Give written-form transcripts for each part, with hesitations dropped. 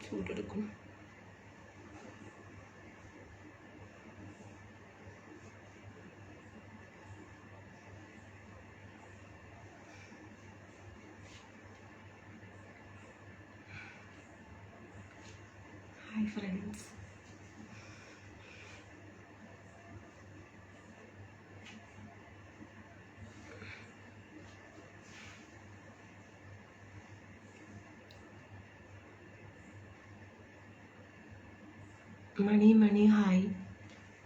ചൂടെടുക്കും. Hi friends. Mani hi.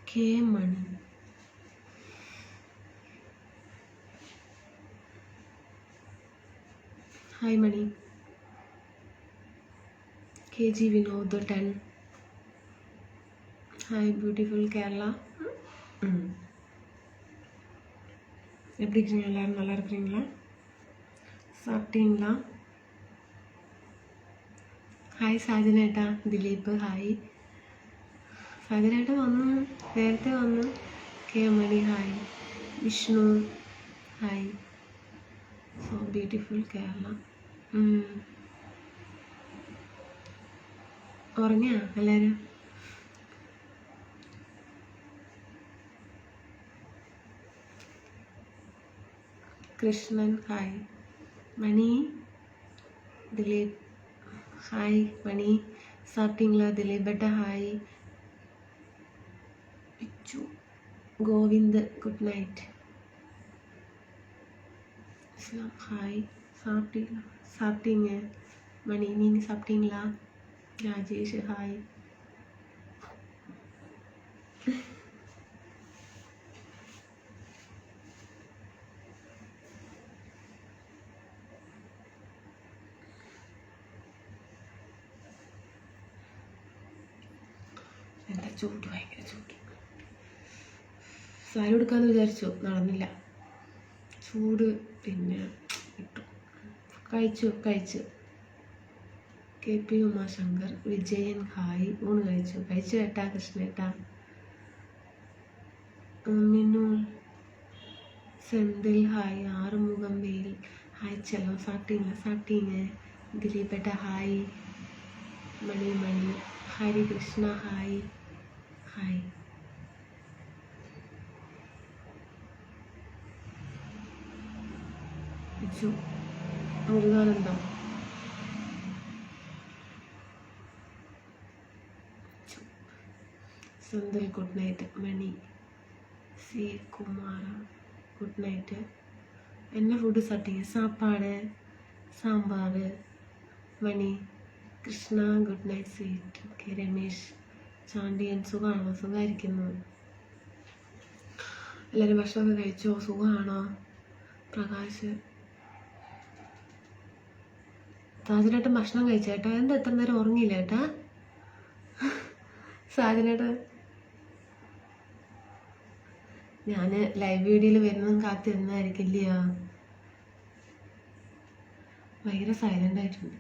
K Mani. Hi Mani. K G Vinod 10. Hi beautiful Kerala. எப்படி இருக்கீங்க எல்லாரும்? நல்லா இருக்கிறீங்களா? சாப்பிட்டீங்களா? ഹായ് സാജനേട്ടാ. ദിലീപ് ഹായ്. സാജനേട്ട വന്നു, നേരത്തെ വന്നു. K Mani hi. Vishnu hi. So beautiful Kerala. ഉറങ്ങിയാ എല്ലാവരും? കൃഷ്ണൻ ഹായ്. മണി. ദിലീപ് ഹായ്. മണി സാപ്പിട്ടീங்களா? ദിലീപ് ബേട്ട hi. Pichu Govind good night. Islam hi. சாப்பிட்டீங்க மணி. நீங்கள் சாப்பிட்டீங்களா? ராஜேஷ் ஹாய். എന്താ ചൂട്, ഭയങ്കര ചൂട്. സാരി എടുക്കാമെന്ന് വിചാരിച്ചു, നടന്നില്ല. ചൂട് പിന്നെ ഇട്ടു. കഴിച്ചു. K P Umashankar. Vijayan hi. ഊണ് കഴിച്ചു ഏട്ടാ. കൃഷ്ണേട്ടാ. മിനു സെന്തിൽ ഹായ്. ആറുമുഖം വെയിൽ ഹായ്. ചെലോ സാപ്പിട്ടീங்க. ദിലീപ് ഏട്ടാ hi. Mani Hari Krishna hi. Biju Murukanandam. Senthil good night. Mani C Kumara good night. என்ன ஃபுட்டு சாப்பிட்டீங்க? சாப்பாடு சாம்பார். Mani Krishna good night sweet. Okay. Ramesh Chandiyan സുഖമാണോ? സുഖമായിരിക്കുന്നു. എല്ലാവരും ഭക്ഷണമൊക്കെ കഴിച്ചോ? സുഖമാണോ? പ്രകാശ്. സാജനേട്ടൻ ഭക്ഷണം കഴിച്ചേട്ടാ. എന്താ എത്ര നേരം ഉറങ്ങിയില്ല ഏട്ടാ? സാജനേട്ടൻ ഞാൻ ലൈവ് വീഡിയോയിൽ വരുന്നതും കാത്തി നിന്നായിരിക്കില്ല. ഭയങ്കര സൈലൻ്റ് ആയിട്ടുണ്ട്.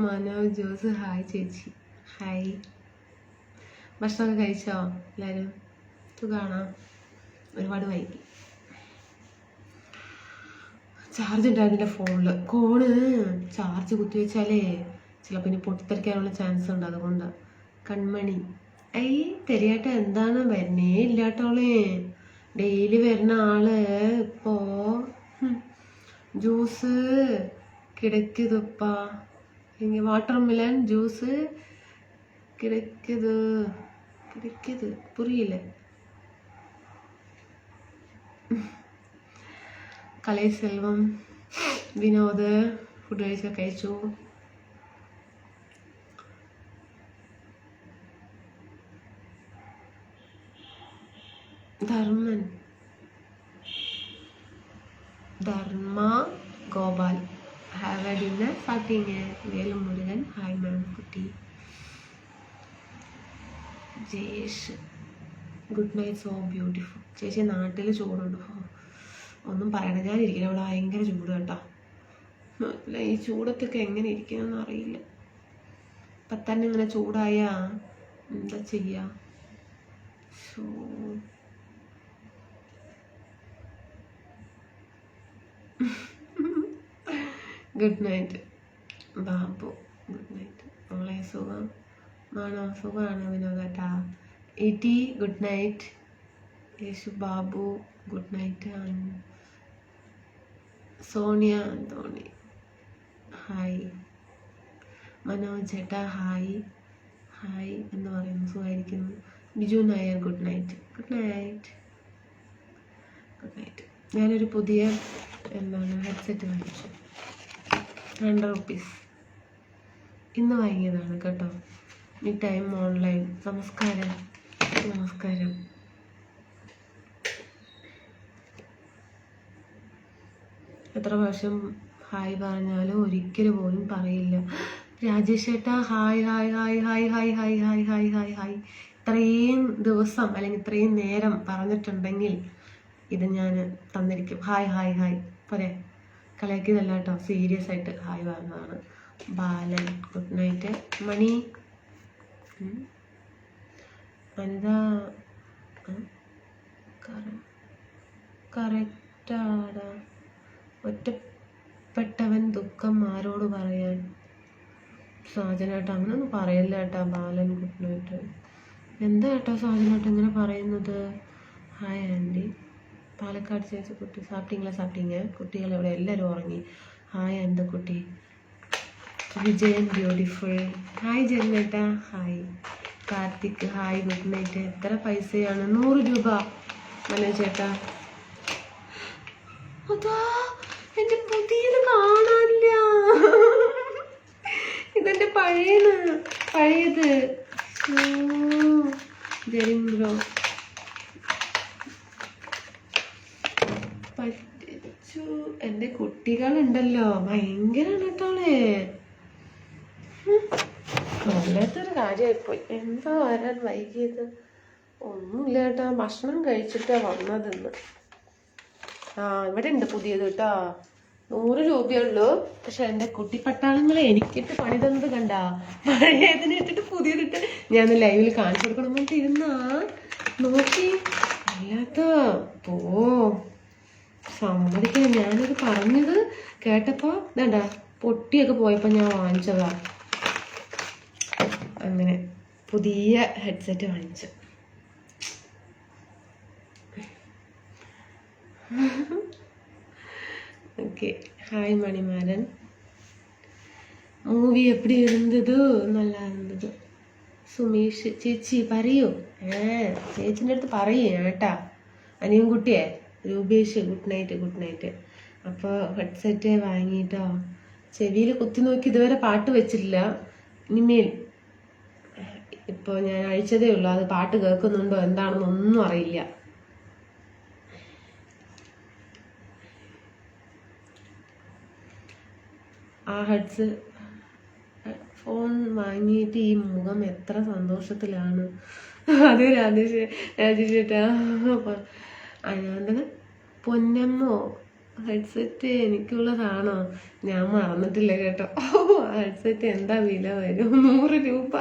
മനോജ് ജോസ് ഹായ് ചേച്ചി. ഹായ്. ഭക്ഷണമൊക്കെ കഴിച്ചോ എല്ലാവരും? സുഖമാണോ? ഒരുപാട് വൈകി. ചാർജ് ഉണ്ടായിരുന്നില്ല ഫോണിൽ. ചാർജ് കുത്തിവെച്ചാലേ ചിലപ്പോൾ ഇനി പൊട്ടിത്തെറിക്കാനുള്ള ചാൻസ് ഉണ്ട്. അതുകൊണ്ട്. കൺമണി തെരിയാട്ട എന്താണ് വരുന്നേ ഇല്ലാട്ടോളേ. ഡെയിലി വരുന്ന ആള് ഇപ്പോ ജ്യൂസ് കിടക്കുതുപ്പാ. ഇങ്ങനെ വാട്ടർമെലൻ ജ്യൂസ് കിടക്കുത് പുരിയില്ല. കലൈസെൽവം വിനോദ് ഫുഡ് കഴിച്ചു. Dharma Gopal have a dinner. സാപ്പിട്ടീங்க. വേലുമുരുകൻ ഹായ് മാം കുട്ടി. Jayesh good night. So beautiful. ചേച്ചി നാട്ടിൽ ചൂടുണ്ട്. ഒന്നും പറയണ. ഞാനിരിക്കണം അവിടെ ഭയങ്കര ചൂട് കേട്ടോ. അല്ല ഈ ചൂടത്തൊക്കെ എങ്ങനെ ഇരിക്കണമെന്ന് അറിയില്ല. ഇപ്പം തന്നെ ഇങ്ങനെ ചൂടായ എന്താ ചെയ്യുക? So good night Babu. Good night മോളെ. സുഖം ആണോ? സുഖമാണ് വിനോദേട്ടാ. ഇടി good night. Yesu Babu good night. Sonia Antony hi. Manoj ചേട്ടാ ഹായ്. ഹായ് എന്ന് പറയുന്നു. സുഖമായിരിക്കുന്നു. Biju Nair good night. Good night. Good night. ഞാനൊരു പുതിയ ഹെഡ്സെറ്റ് വാങ്ങിച്ചു. 100 റുപ്പീസ്. ഇന്ന് വാങ്ങിയതാണ് കേട്ടോ. ഈ ടൈം ഓൺലൈൻ. നമസ്കാരം. നമസ്കാരം. എത്ര പ്രാവശ്യം ഹായ് പറഞ്ഞാലും ഒരിക്കലും പോലും പറയില്ല. രാജേഷ് ചേട്ടാ hi hi hi hi hi hi hi hi hi hi. ഇത്രയും ദിവസം അല്ലെങ്കിൽ ഇത്രയും നേരം പറഞ്ഞിട്ടുണ്ടെങ്കിൽ ഇത് ഞാൻ തന്നിരിക്കും. Hi hi hi. പോരെ, കളിയാക്കിയതല്ല കേട്ടോ, സീരിയസ് ആയിട്ട് ഹായ് പറഞ്ഞതാണ്. ബാലൻ ഗുഡ് നൈറ്റ്. മണി വനിത കറക്റ്റാടാ. ഒറ്റപ്പെട്ടവൻ ദുഃഖം ആരോട് പറയാൻ? സാജനേട്ടാ അങ്ങനെയൊന്നും പറയല്ല കേട്ടാ. ബാലൻ ഗുഡ് നൈറ്റ്. എന്താ കേട്ടോ സാജനേട്ട ഇങ്ങനെ പറയുന്നത്? Hi aunty. പാലക്കാട് ചേച്ചി കുട്ടി സാപ്പിട്ടിങ്. കുട്ടികൾ ഇവിടെ എല്ലാവരും ഉറങ്ങി. ഹായ് എൻ്റെ കുട്ടി. വിജയൻ ബ്യൂട്ടിഫുൾ. ഹായ് ജനേട്ടാ. Hi Karthik. Hi good night. എത്ര പൈസയാണ്? 100 രൂപ. മനോജ് ചേട്ടാ. അതാ എൻ്റെ പുതിയത് കാണാനില്ല. ഇതെൻ്റെ പഴയത്. ജെറിംബ്രോ പറ്റിച്ചു. എൻ്റെ കുട്ടികളുണ്ടല്ലോ ഭയങ്കരാണ് കേട്ടോളെ. വല്ലാത്തൊരു കാര്യമായിപ്പോയി. എന്താ വരാൻ വൈകിയത്? ഒന്നുമില്ല കേട്ടോ, ഭക്ഷണം കഴിച്ചിട്ടാ വന്നതെന്ന്. ഇവിടെ ഉണ്ട് പുതിയത് കേട്ടോ. 100 രൂപയുള്ളൂ. പക്ഷെ എൻ്റെ കുട്ടിപ്പട്ടാളങ്ങളെ എനിക്കിട്ട് പണി തന്നത് കണ്ടാ. പഴയതിനെ ഇട്ടിട്ട് പുതിയതിട്ട് ഞാൻ ലൈവിൽ കാണിച്ചു കൊടുക്കണമെന്നിട്ട് ഇരുന്നാ നോക്കി. അല്ലാത്ത പോ സമ്മതിക്കണം. ഞാനത് പറഞ്ഞത് കേട്ടപ്പോ വേണ്ട പൊട്ടിയൊക്കെ പോയപ്പോ ഞാൻ വാങ്ങിച്ചതാ. അങ്ങനെ പുതിയ ഹെഡ്സെറ്റ് വാങ്ങിച്ചു. ஓகே. ஹாய் மணிமாறன். மூவி எப்படி இருந்தது? நல்லா இருந்தது. സുമേഷ് ചേച്ചി പറയൂ. ചേച്ചിൻ്റെ അടുത്ത് പറയൂ കേട്ടാ. അനിയൻ കുട്ടിയെ രൂപേഷ് ഗുഡ് നൈറ്റ്. അപ്പോൾ ഹെഡ്സെറ്റ് വാങ്ങിയിട്ടോ. ചെവിയിൽ കുത്തി നോക്കി ഇതുവരെ പാട്ട് വെച്ചിട്ടില്ല. ഇനിമേൽ ഇപ്പോൾ ഞാൻ അഴിച്ചതേ ഉള്ളൂ. അത് പാട്ട് കേൾക്കുന്നുണ്ടോ എന്താണെന്നൊന്നും അറിയില്ല. ആ ഫോൺ വാങ്ങിയിട്ട് ഈ മുഖം എത്ര സന്തോഷത്തിലാണ്. അത് രാജേഷ് ചേട്ടാ. അതിനകത്ത് പൊന്നമ്മോ ഹെഡ്സെറ്റ് എനിക്കുള്ളതാണോ? ഞാൻ മറന്നിട്ടില്ല കേട്ടോ. ആ ഹെഡ്സെറ്റ് എന്താ വില വരും? 100 രൂപ.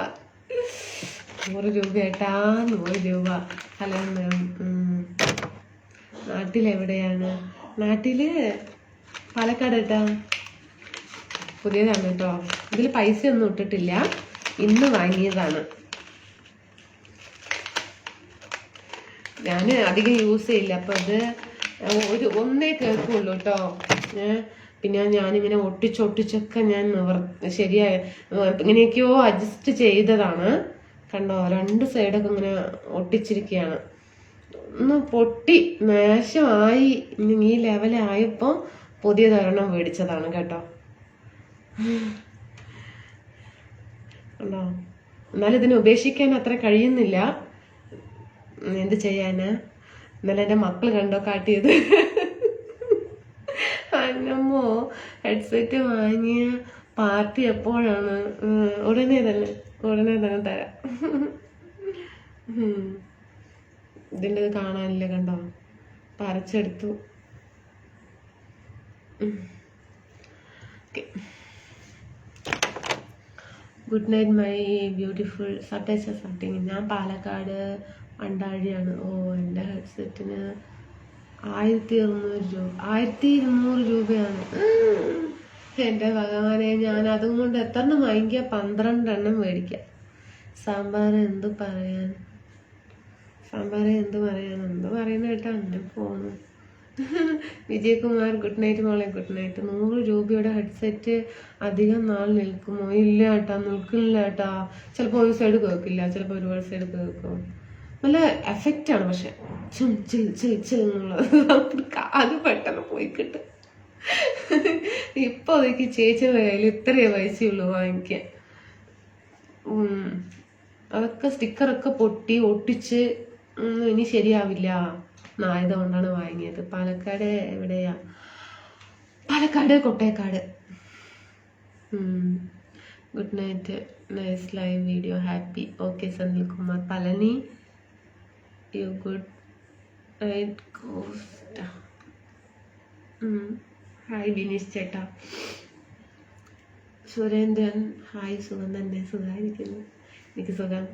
100 രൂപ ഏട്ടാ. 100 രൂപ. Hello ma'am. നാട്ടിലെവിടെയാണ്? നാട്ടില് പാലക്കാട് ഏട്ടാ. പുതിയതാണ് കേട്ടോ. ഇതിൽ പൈസ ഒന്നും ഇട്ടിട്ടില്ല. ഇന്ന് വാങ്ങിയതാണ്. ഞാൻ അധികം യൂസ് ചെയ്യില്ല. അപ്പം അത് ഒന്നേ കേൾക്കുള്ളൂ കേട്ടോ. പിന്നെ ഞാനിങ്ങനെ ഒട്ടിച്ചൊക്കെ ഞാൻ ശരിയായ ഇങ്ങനെയൊക്കെയോ അഡ്ജസ്റ്റ് ചെയ്തതാണ്. കണ്ടോ, 2 സൈഡൊക്കെ ഇങ്ങനെ ഒട്ടിച്ചിരിക്കുകയാണ്. ഒന്ന് പൊട്ടി നാശമായി. ഈ ലെവലായപ്പോൾ പുതിയതൊരെണ്ണം മേടിച്ചതാണ് കേട്ടോ. ഉണ്ടോ? എന്നാലും ഇതിനെ ഉപേക്ഷിക്കാൻ അത്ര കഴിയുന്നില്ല. എന്ത് ചെയ്യാനാ? ഇന്നലെ എൻ്റെ മക്കൾ കണ്ടോ കാട്ടിയത്. അന്നമ്മോ ഹെഡ്സെറ്റ് വാങ്ങിയ പാർട്ടി എപ്പോഴാണ്? ഉടനെ തന്നെ തരാം. ഇതിൻ്റെ ഇത് കാണാനില്ല കണ്ടോ, പറിച്ചെടുത്തു. ഗുഡ് നൈറ്റ് മൈ ബ്യൂട്ടിഫുൾ സബ്ടൈച്ച സബ്റ്റിങ്. ഞാൻ പാലക്കാട് അണ്ടാഴിയാണ്. എൻ്റെ ഹെഡ്സെറ്റിന് 1200 രൂപയാണ്. എൻ്റെ ഭഗവാനെ, ഞാൻ അതും കൊണ്ട് എത്ര എണ്ണം വാങ്ങിക്കുക? 12 എണ്ണം മേടിക്കാം. സാമ്പാർ എന്ത് പറയാൻ, എന്ത് പറയുന്ന കേട്ടോ. അങ്ങനെ പോന്നു. വിജയകുമാർ ഗുഡ് നൈറ്റ് മോളെ, ഗുഡ് നൈറ്റ്. 100 രൂപയുടെ ഹെഡ്സെറ്റ് അധികം നാൾ നിൽക്കുമോ? ഇല്ല ഏട്ടാ, നിൽക്കില്ല ഏട്ടാ. ചിലപ്പോൾ ഒരു സൈഡ് കേൾക്കില്ല, ചിലപ്പോൾ ഒരുപാട് സൈഡ് കേൾക്കും. നല്ല എഫക്റ്റാണ്. പക്ഷെ എന്നുള്ളത് കാത് പെട്ടെന്ന് പോയി കിട്ടും. ഇപ്പൊ അതൊക്കെ ചേച്ചിയുടെ കയ്യിൽ ഇത്രയേ പൈസയുള്ളൂ വാങ്ങിക്കാൻ. അതൊക്കെ സ്റ്റിക്കറൊക്കെ പൊട്ടി ഒട്ടിച്ച് ഇനി ശരിയാവില്ല എന്നായതുകൊണ്ടാണ് വാങ്ങിയത്. പാലക്കാട് എവിടെയാ? Palakkad Kottekkad. Good night, nice live video, happy. Okay Sanilkumar Palani, you good night കോസ്റ്റ. ഹായ് ബിനീഷ് ചേട്ടാ. സുരേന്ദ്രൻ ഹായ്, സുഖം തന്നെ, സുഖമായിരിക്കുന്നു, എനിക്ക് സുഖം.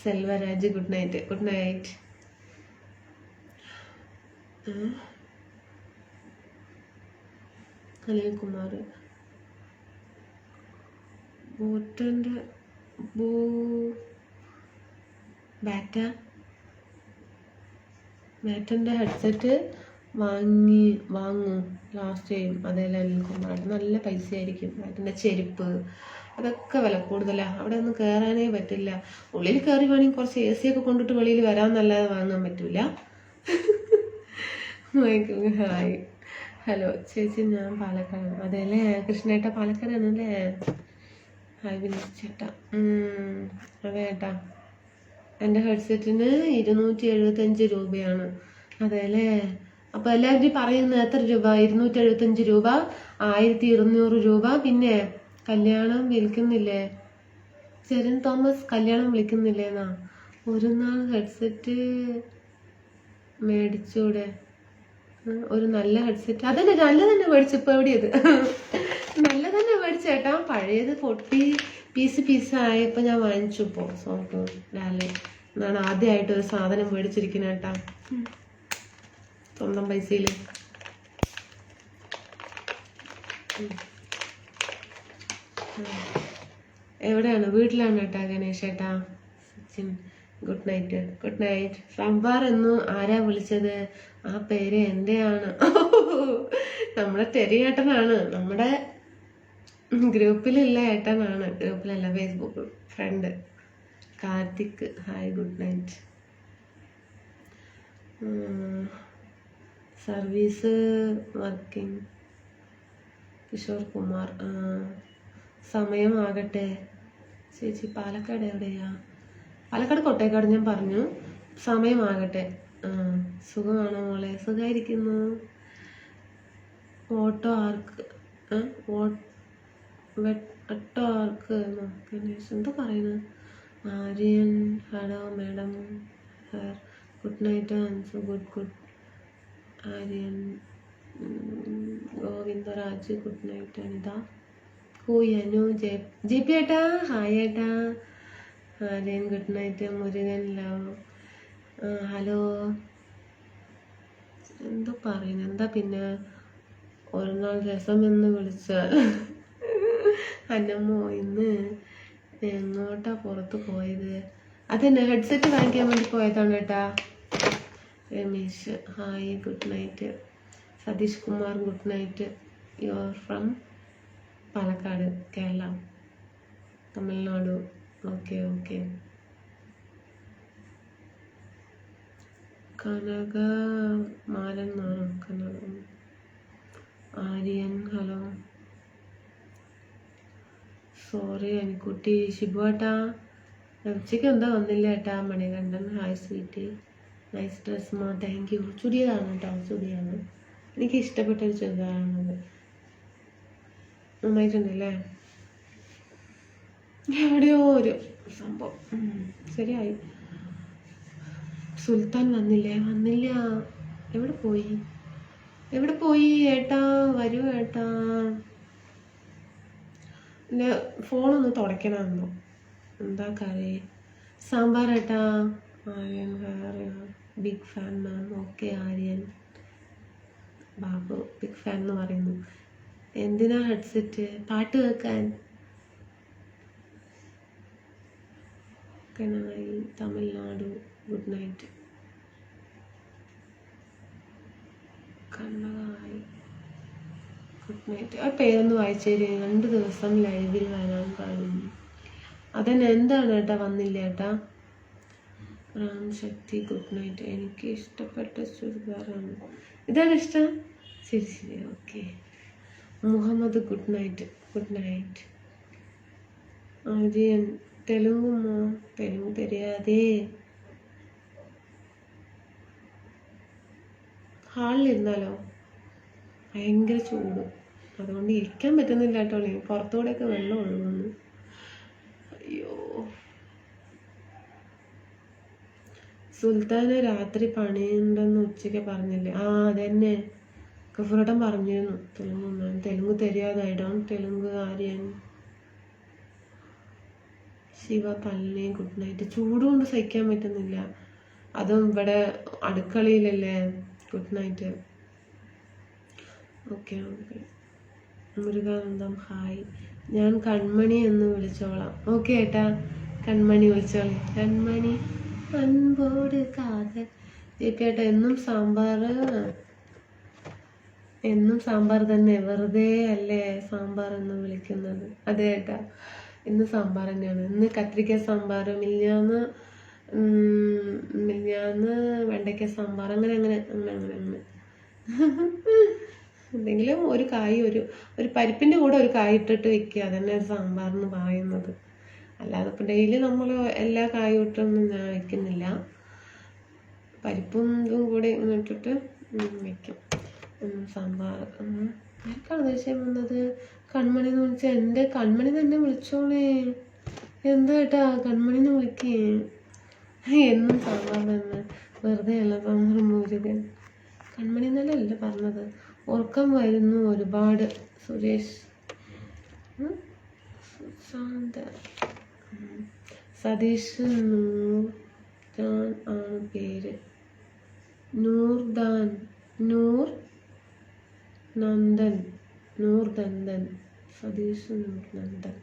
Selvaraj good night, good night. Anilkumar ബോട്ടൻ്റെ ബാറ്റൻ്റെ ഹെഡ്സെറ്റ് വാങ്ങും ലാസ്റ്റ് ചെയ്യും. അതേപോലെ അനിൽകുമാർ നല്ല പൈസ ആയിരിക്കും. ബാറ്റൻ്റെ ചെരുപ്പ് അതൊക്കെ വില കൂടുതലാണ്. അവിടെ ഒന്നും കയറാനേ പറ്റില്ല. ഉള്ളിൽ കയറി വേണമെങ്കിൽ കുറച്ച് AC ഒക്കെ കൊണ്ടിട്ട് വെളിയിൽ വരാമെന്നല്ലാതെ വാങ്ങാൻ പറ്റൂല. ഹായ്, ഹലോ ചേച്ചി, ഞാൻ പാലക്കാട്. അതെല്ലേ കൃഷ്ണേട്ട, പാലക്കാടാണല്ലേ? ഹായ് വിനീഷ് ചേട്ടാ. അതെ ഏട്ടാ, എൻ്റെ ഹെഡ്സെറ്റിന് 275 രൂപയാണ്. അതെല്ലേ? അപ്പോൾ എല്ലാവരും പറയുന്നത് എത്ര രൂപ? 275 രൂപ, 1200 രൂപ. പിന്നെ കല്യാണം വിളിക്കുന്നില്ലേ? ചെറിൻ തോമസ് കല്യാണം വിളിക്കുന്നില്ലേന്നാ? ഒരു നാൾ ഹെഡ്സെറ്റ് മേടിച്ചൂടെ? ഒരു നല്ല ഹെഡ്സെറ്റ് അതന്നെ, നല്ല തന്നെ മേടിച്ചു. ഇപ്പോൾ എവിടെയത്? നല്ല തന്നെ മേടിച്ചേട്ടാ. പഴയത് പൊട്ടി പീസായപ്പോൾ ഞാൻ വാങ്ങിച്ചു. ഇപ്പോൾ സോപ്പ് ഡാലേ എന്നാണ് ആദ്യമായിട്ട് ഒരു സാധനം മേടിച്ചിരിക്കുന്നത് കേട്ടാ, സ്വന്തം പൈസയിൽ. എവിടെയാണ്? വീട്ടിലാണ് കേട്ടാ ഗണേഷ് ഏട്ടാ. Sachin good night, good night. Sambar എന്നു ആരാ വിളിച്ചത്? ആ പേര് എൻ്റെയാണ്. നമ്മുടെ തെരിയേട്ടനാണ്, നമ്മുടെ ഗ്രൂപ്പിലുള്ള ഏട്ടനാണ്. ഗ്രൂപ്പിലല്ല, Facebook friend. Karthik hi, good night. Service working Kishore Kumar. സമയമാകട്ടെ ചേച്ചി. പാലക്കാട് എവിടെയാ? പാലക്കാട് കൊട്ടേക്കാട് ഞാൻ പറഞ്ഞു. സമയമാകട്ടെ. സുഖമാണോ മോളെ? സുഖമായിരിക്കുന്നു. ഓട്ടോ ആർക്ക് എന്താ പറയുന്നത്? Aryan hello madam, good night. Answer good. Aryan Govindaraj good night. Anitha കൂയനു JP ഏട്ടാ ഹായ് ഏട്ടാ. Aryan good night. Murugan love hello. എന്തോ പറയുന്നത്? എന്താ പിന്നെ ഒരു നാൾ രസമെന്ന് വിളിച്ച അന്നമ്മോ ഇന്ന് എങ്ങോട്ടാ പുറത്ത് പോയത്? അതെന്നെ ഹെഡ്സെറ്റ് വാങ്ങിക്കാൻ വേണ്ടി പോയതാണ് കേട്ടാ. Ramesh hi, good night. Sathish Kumar good night. You are from Palakkad, Kerala, Tamil Nadu. Okay. കനകമാരൻ കനകം. ആര്യൻ ഹലോ. സോറി അനിക്കുട്ടി. ഷിബുവേട്ടാ ഉച്ചയ്ക്ക് എന്താ വന്നില്ല ഏട്ടാ? Manikandan hi sweetie. Nice dress ma, thank you. ചുരിയാണ് കേട്ടോ, ചുരിയാണ്. എനിക്ക് ഇഷ്ടപ്പെട്ടൊരു ചുരിദാറാണത്. നന്നായിട്ടുണ്ടല്ലേ? എവിടെയോ ഒരു സംഭവം ശരിയായി. സുൽത്താൻ വന്നില്ല. എവിടെ പോയി ഏട്ടാ? വരൂ ഏട്ടാ. എൻ്റെ ഫോണൊന്ന് തുടയ്ക്കണമെന്നോ. എന്താ കറി? സാമ്പാർ ഏട്ടാ. Aryan big fan ma'am. Okay Aryan. Babu big fan എന്ന് പറയുന്നു. എന്തിനാ ഹെഡ്സെറ്റ്? പാട്ട് കേൾക്കാൻ. കനായി തമിഴ്നാട്. Good night. കണ്ണകായി ഗുഡ് നൈറ്റ്. ആ പേരൊന്ന് വായിച്ചേരി. 2 ദിവസം ലൈവിൽ വരാൻ പറഞ്ഞു. അതന്നെ എന്താണ് ഏട്ടാ വന്നില്ല ഏട്ടാ? Ram Shakti good night. എനിക്ക് ഇഷ്ടപ്പെട്ട ചുരിദാറാണ്. ഇതാണ് ഇഷ്ടം? ശരി ശരി okay. Muhammad good night. Good night. Aryan തെലുങ്കുമോ? തെലുങ്ക് തെരിയാതെ. ഹാളിലിരുന്നാലോ? ഭയങ്കര ചൂട്, അതുകൊണ്ട് ഇരിക്കാൻ പറ്റുന്നില്ല കേട്ടോ. പുറത്തുകൂടെയൊക്കെ വെള്ളം ഒഴുകുന്നു. അയ്യോ. സുൽത്താന് രാത്രി പണിയുണ്ടെന്ന് ഉച്ചയ്ക്ക് പറഞ്ഞില്ലേ? ആ അതന്നെ ഗഫൂറേട്ടൻ പറഞ്ഞിരുന്നു. തെലുങ്ക് തെരിയാതായിട്ടോ. തെലുങ്ക് ആര്യൻ. ശിവ പല്ലി ഗുഡ് നൈറ്റ്. ചൂട് കൊണ്ട് സഹിക്കാൻ പറ്റുന്നില്ല, അതും ഇവിടെ അടുക്കളയിലല്ലേ. Good night. Okay okay. Murukanandam hi. ഞാൻ കൺമണി എന്ന് വിളിച്ചോളാം. ഓക്കെ ഏട്ടാ, കൺമണി വിളിച്ചോളെ. കൺമണി അൻപോട് കാതൽ. ചേട്ടാ എന്നും സാമ്പാർ തന്നെ, വെറുതെ അല്ലേ സാമ്പാർ എന്ന് വിളിക്കുന്നത്? അതെ ഏട്ടാ, ഇന്ന് സാമ്പാർ തന്നെയാണ്. ഇന്ന് കത്തിരിക്ക സാമ്പാർ, മിനിഞ്ഞാന്ന് വെണ്ടയ്ക്ക സാമ്പാർ, അങ്ങനെ അങ്ങനെ അങ്ങനെ അങ്ങനെ അങ്ങനെ എന്തെങ്കിലും ഒരു കായ്, ഒരു പരിപ്പിൻ്റെ കൂടെ ഒരു കായ് ഇട്ടിട്ട് വെക്കുക, അതന്നെ സാമ്പാർ എന്ന് പറയുന്നത്. അല്ലാതെ ഇപ്പം ഡെയിലി നമ്മൾ എല്ലാ കായും ഇട്ടൊന്നും ഞാൻ വയ്ക്കുന്നില്ല. പരിപ്പും ഇതും കൂടെ ഇട്ടിട്ട് വയ്ക്കും സാമ്പാർ. ആർക്കാണ് ദേഷ്യം വന്നത്? കൺമണി എന്ന് വിളിച്ചാൽ എൻ്റെ കൺമണി തന്നെ വിളിച്ചോളേ. എന്താ ഏട്ടാ കൺമണി എന്ന് വിളിക്കേ? എന്നും സാമ്പാർ തന്നെ, വെറുതെ അല്ല സാമ്പാർ മുരുകൻ. കൺമണി എന്നല്ല പറഞ്ഞത്. ഉറക്കം വരുന്നു ഒരുപാട്. സുരേഷ്. സുശാന്ത. സതീഷ്. നൂർദാൻ ആണ് പേര്. നൂർ നന്ദൻ. സതീഷ് നന്ദൻ.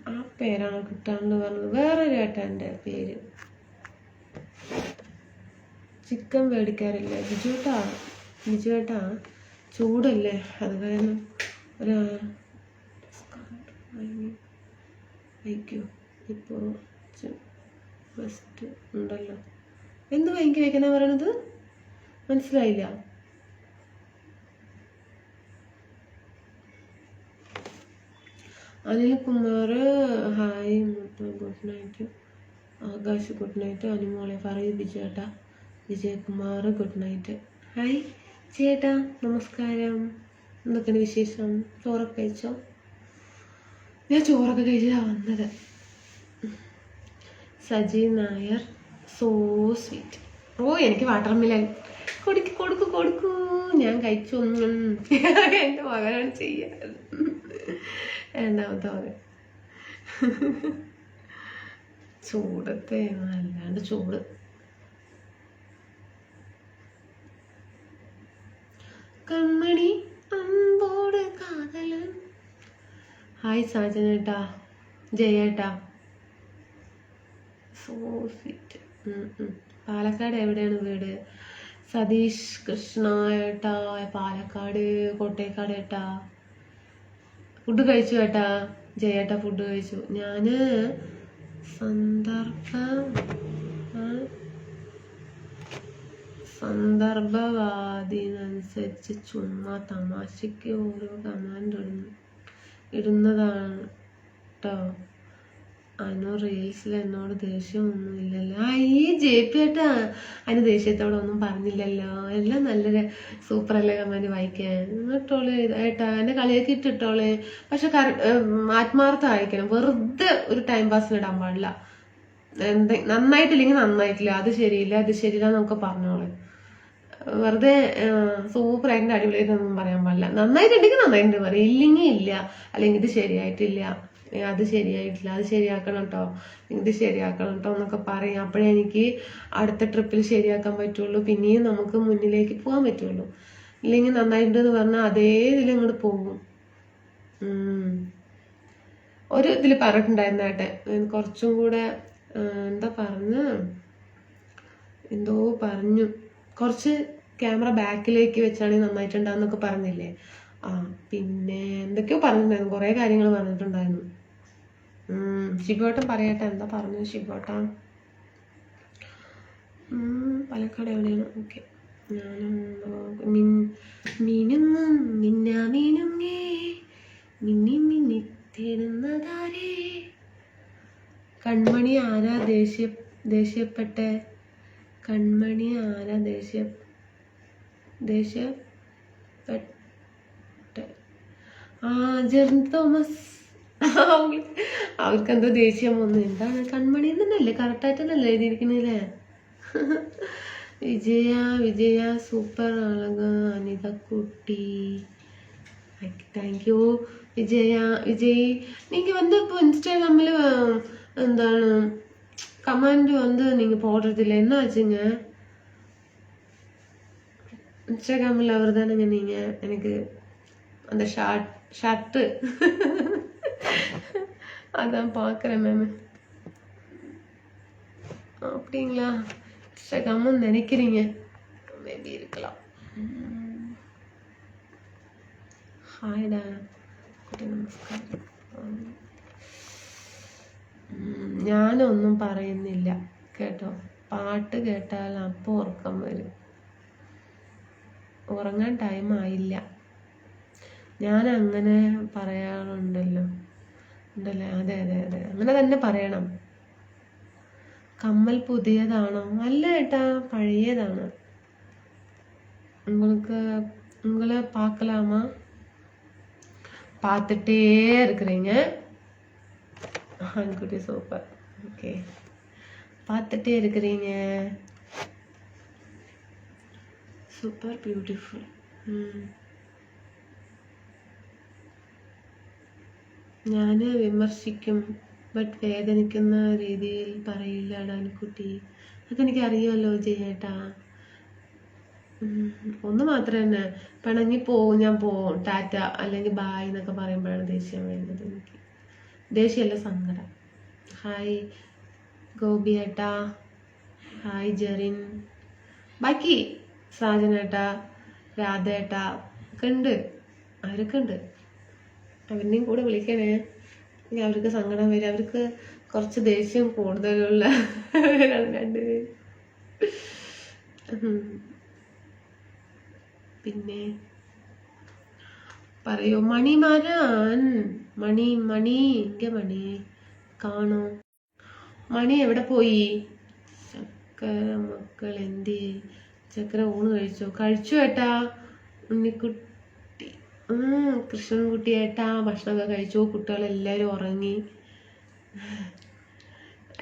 ആ പേരാണ് കിട്ടാണ്ട് പറഞ്ഞത്. വേറൊരു ഏട്ടൻ്റെ പേര്. ചിക്കൻ മേടിക്കാറില്ല ബിജുവേട്ടാ ചൂടല്ലേ, അത് കാരണം വയ്ക്കോ ഇപ്പോൾ ബെസ്റ്റ് ഉണ്ടല്ലോ. എന്ത് വാങ്ങിക്കി വയ്ക്കാനാ പറയണത്? മനസ്സിലായില്ല. Anilkumar hi. Good night. Akash good night. അനുമോളെ പറയൂ ബിജുവേട്ടാ. Vijayakumar good night. ഹായ് ചേട്ടാ, നമസ്കാരം. എന്തൊക്കെയാണ് വിശേഷം? ചോറൊക്കെ കഴിച്ചോ? ഞാൻ ചോറൊക്കെ കഴിച്ചാണ് വന്നത്. Saji Nair so sweet. ഓ എനിക്ക് വാട്ടർ മിലൻ കൊടുക്കൂ. ഞാൻ കഴിച്ചു. എൻ്റെ മകനാണ് ചെയ്യാറ്. രണ്ടാമത്തെ മകൻ. ചൂടത്തെ അല്ലാണ്ട് ചൂട്. കൺമണി അൻപോട് കാതലൻ. ഹായ് സാജനേട്ടാ, ജയേട്ടാ. So sweet. പാലക്കാട് എവിടെയാണ് വീട്? സതീഷ് കൃഷ്ണ ഏട്ടാ. പാലക്കാട് കോട്ടേക്കാട് ഏട്ടാ. ഫുഡ് കഴിച്ചു ഏട്ടാ. ജയേട്ടാ ഫുഡ് കഴിച്ചു. ഞാൻ സന്ദർഭവാദിനനുസരിച്ച് ചുമ്മാ തമാശയ്ക്ക് ഓരോ കമാൻഡ് ഇടുന്നതാണ് കേട്ടോ. അനു റീൽസിൽ എന്നോട് ദേഷ്യമൊന്നുമില്ലല്ലോ. ഈ JP ഏട്ടാ അതിന് ദേഷ്യത്തോടെ ഒന്നും പറഞ്ഞില്ലല്ലോ. എല്ലാം നല്ലൊരു സൂപ്പറല്ലേ കമാൻഡ് വായിക്കാൻ. ഇട്ടോളെ ഏട്ടാ, എന്നെ കളിയാക്കി ഇട്ടിട്ടോളെ. പക്ഷെ ആത്മാർത്ഥം അയക്കണം, വെറുതെ ഒരു ടൈം പാസിന് ഇടാൻ പാടില്ല. നന്നായിട്ടില്ലെങ്കിൽ നന്നായിട്ടില്ല, അത് ശരിയില്ല ഇത് ശരിയില്ല എന്നൊക്കെ പറഞ്ഞോളെ. വെറുതെ സൂപ്പറായിട്ട് അടിപൊളിയായിട്ടൊന്നും പറയാൻ പാടില്ല. നന്നായിട്ടുണ്ടെങ്കിൽ നന്നായിട്ടുണ്ട് പറയും, ഇല്ലെങ്കിൽ ഇല്ല, അല്ലെങ്കിൽ ഇത് ശരിയായിട്ടില്ല, അത് ശരിയായിട്ടില്ല, അത് ശരിയാക്കണം കേട്ടോ, ഇത് ശരിയാക്കണം കേട്ടോ എന്നൊക്കെ പറയും. അപ്പോഴേ എനിക്ക് അടുത്ത ട്രിപ്പിൽ ശരിയാക്കാൻ പറ്റുള്ളൂ, പിന്നെയും നമുക്ക് മുന്നിലേക്ക് പോകാൻ പറ്റുള്ളൂ. ഇല്ലെങ്കിൽ നന്നായിട്ടുണ്ടെന്ന് പറഞ്ഞാൽ അതേ ഇതിൽ അങ്ങോട്ട് പോകും. ഒരു ഇതിൽ പറഞ്ഞിട്ടുണ്ടായിരുന്നേട്ടെ, കുറച്ചും കൂടെ എന്താ എന്തോ പറഞ്ഞു, കുറച്ച് ക്യാമറ ബാക്കിലേക്ക് വെച്ചാണെങ്കിൽ നന്നായിട്ടുണ്ടാന്നൊക്കെ പറഞ്ഞില്ലേ. പിന്നെ എന്തൊക്കെയോ പറഞ്ഞിട്ടുണ്ടായിരുന്നു, കുറേ കാര്യങ്ങൾ പറഞ്ഞിട്ടുണ്ടായിരുന്നു. ഷിബോട്ടൻ പറയട്ടെ, എന്താ പറഞ്ഞു ഷിബോട്ട? പാലക്കാട് എവിടെയാണ്? ഓക്കെ. കൺമണി ആരാ ദേഷ്യപ്പെട്ടെ? കൺമണി ആരാ ദേഷ്യപ്പെട്ടെ? ജെറിൻ തോമസ്. അവർക്ക് എന്തോ ദേഷ്യം വന്നു. എന്താണ് കൺമണി എന്നല്ലേ കറക്റ്റായിട്ടല്ലേ എഴുതിയിരിക്കണല്ലേ? വിജയ സൂപ്പർ അഴക അനിത കുട്ടി. தேங்க்யூ விஜய். நீங்கள் வந்து இப்போ இன்ஸ்டாகிராமில் എന്താണ് கமெண்ட் வந்து நீங்கள் போடுறதில்ல, என்ன ஆச்சுங்க? இன்ஸ்டாகிராமில் அவர் தானேங்க நீங்கள், எனக்கு அந்த ஷர்ட்டு அதான் பார்க்குறேன் மேம். அப்படிங்களா? இன்ஸ்டாகிராமும் நினைக்கிறீங்க, மேபி இருக்கலாம். ഹായ്ഡാ, നമസ്കാരം. ഞാനൊന്നും പറയുന്നില്ല കേട്ടോ, പാട്ട് കേട്ടാൽ അപ്പോൾ ഉറക്കം വരും. ഉറങ്ങാൻ ടൈം ആയില്ല. ഞാൻ അങ്ങനെ പറയാറുണ്ടല്ലോ ഉണ്ടല്ലേ? അതെ, അങ്ങനെ തന്നെ പറയണം. കമ്മൽ പുതിയതാണോ? അല്ല ഏട്ടാ, പഴയതാണ്. உங்களை பார்க்கலாமா? பார்த்துட்டே இருக்கிறீங்க. ஆண்குட்டி சூப்பர். ஓகே, பார்த்துட்டே இருக்கிறீங்க. Super beautiful. ഞാൻ വിമർശിക്കും, ബട്ട് വേദനിക്കുന്ന രീതിയിൽ പറയില്ല ആൺകുട്ടി. അതൊക്കെ എനിക്കറിയാമല്ലോ ജയേട്ടാ. ഒന്ന് മാത്രം തന്നെ, പിണങ്ങി പോവും, ഞാൻ പോവും, ടാറ്റ അല്ലെങ്കിൽ ബായ് എന്നൊക്കെ പറയുമ്പോഴാണ് ദേഷ്യം വരുന്നത് എനിക്ക്. ദേഷ്യമല്ല, സങ്കടം. ഹായ് ഗോപിയേട്ടാ, ഹായ് ജെറിൻ, ബാക്കി സാജനേട്ടാ, രാധേട്ടാ ഒക്കെ ഉണ്ട്, അവരൊക്കെ ഉണ്ട്. അവരുടെയും കൂടെ വിളിക്കണേ, അവർക്ക് സങ്കടം വരും. അവർക്ക് കുറച്ച് ദേഷ്യം കൂടുതലുള്ള രണ്ടുപേരും. പിന്നെ പറയൂ. മണിമാരാൻ, മണി ഇങ്ങ മണി കാണോ? മണി എവിടെ പോയി? ചക്കര മക്കൾ എന്തി? ചക്കര ഊണ് കഴിച്ചു ഏട്ടാ. ഉണ്ണിക്കുട്ടി, കൃഷ്ണൻകുട്ടി ഏട്ടാ ഭക്ഷണമൊക്കെ കഴിച്ചു. കുട്ടികളെല്ലാവരും ഉറങ്ങി.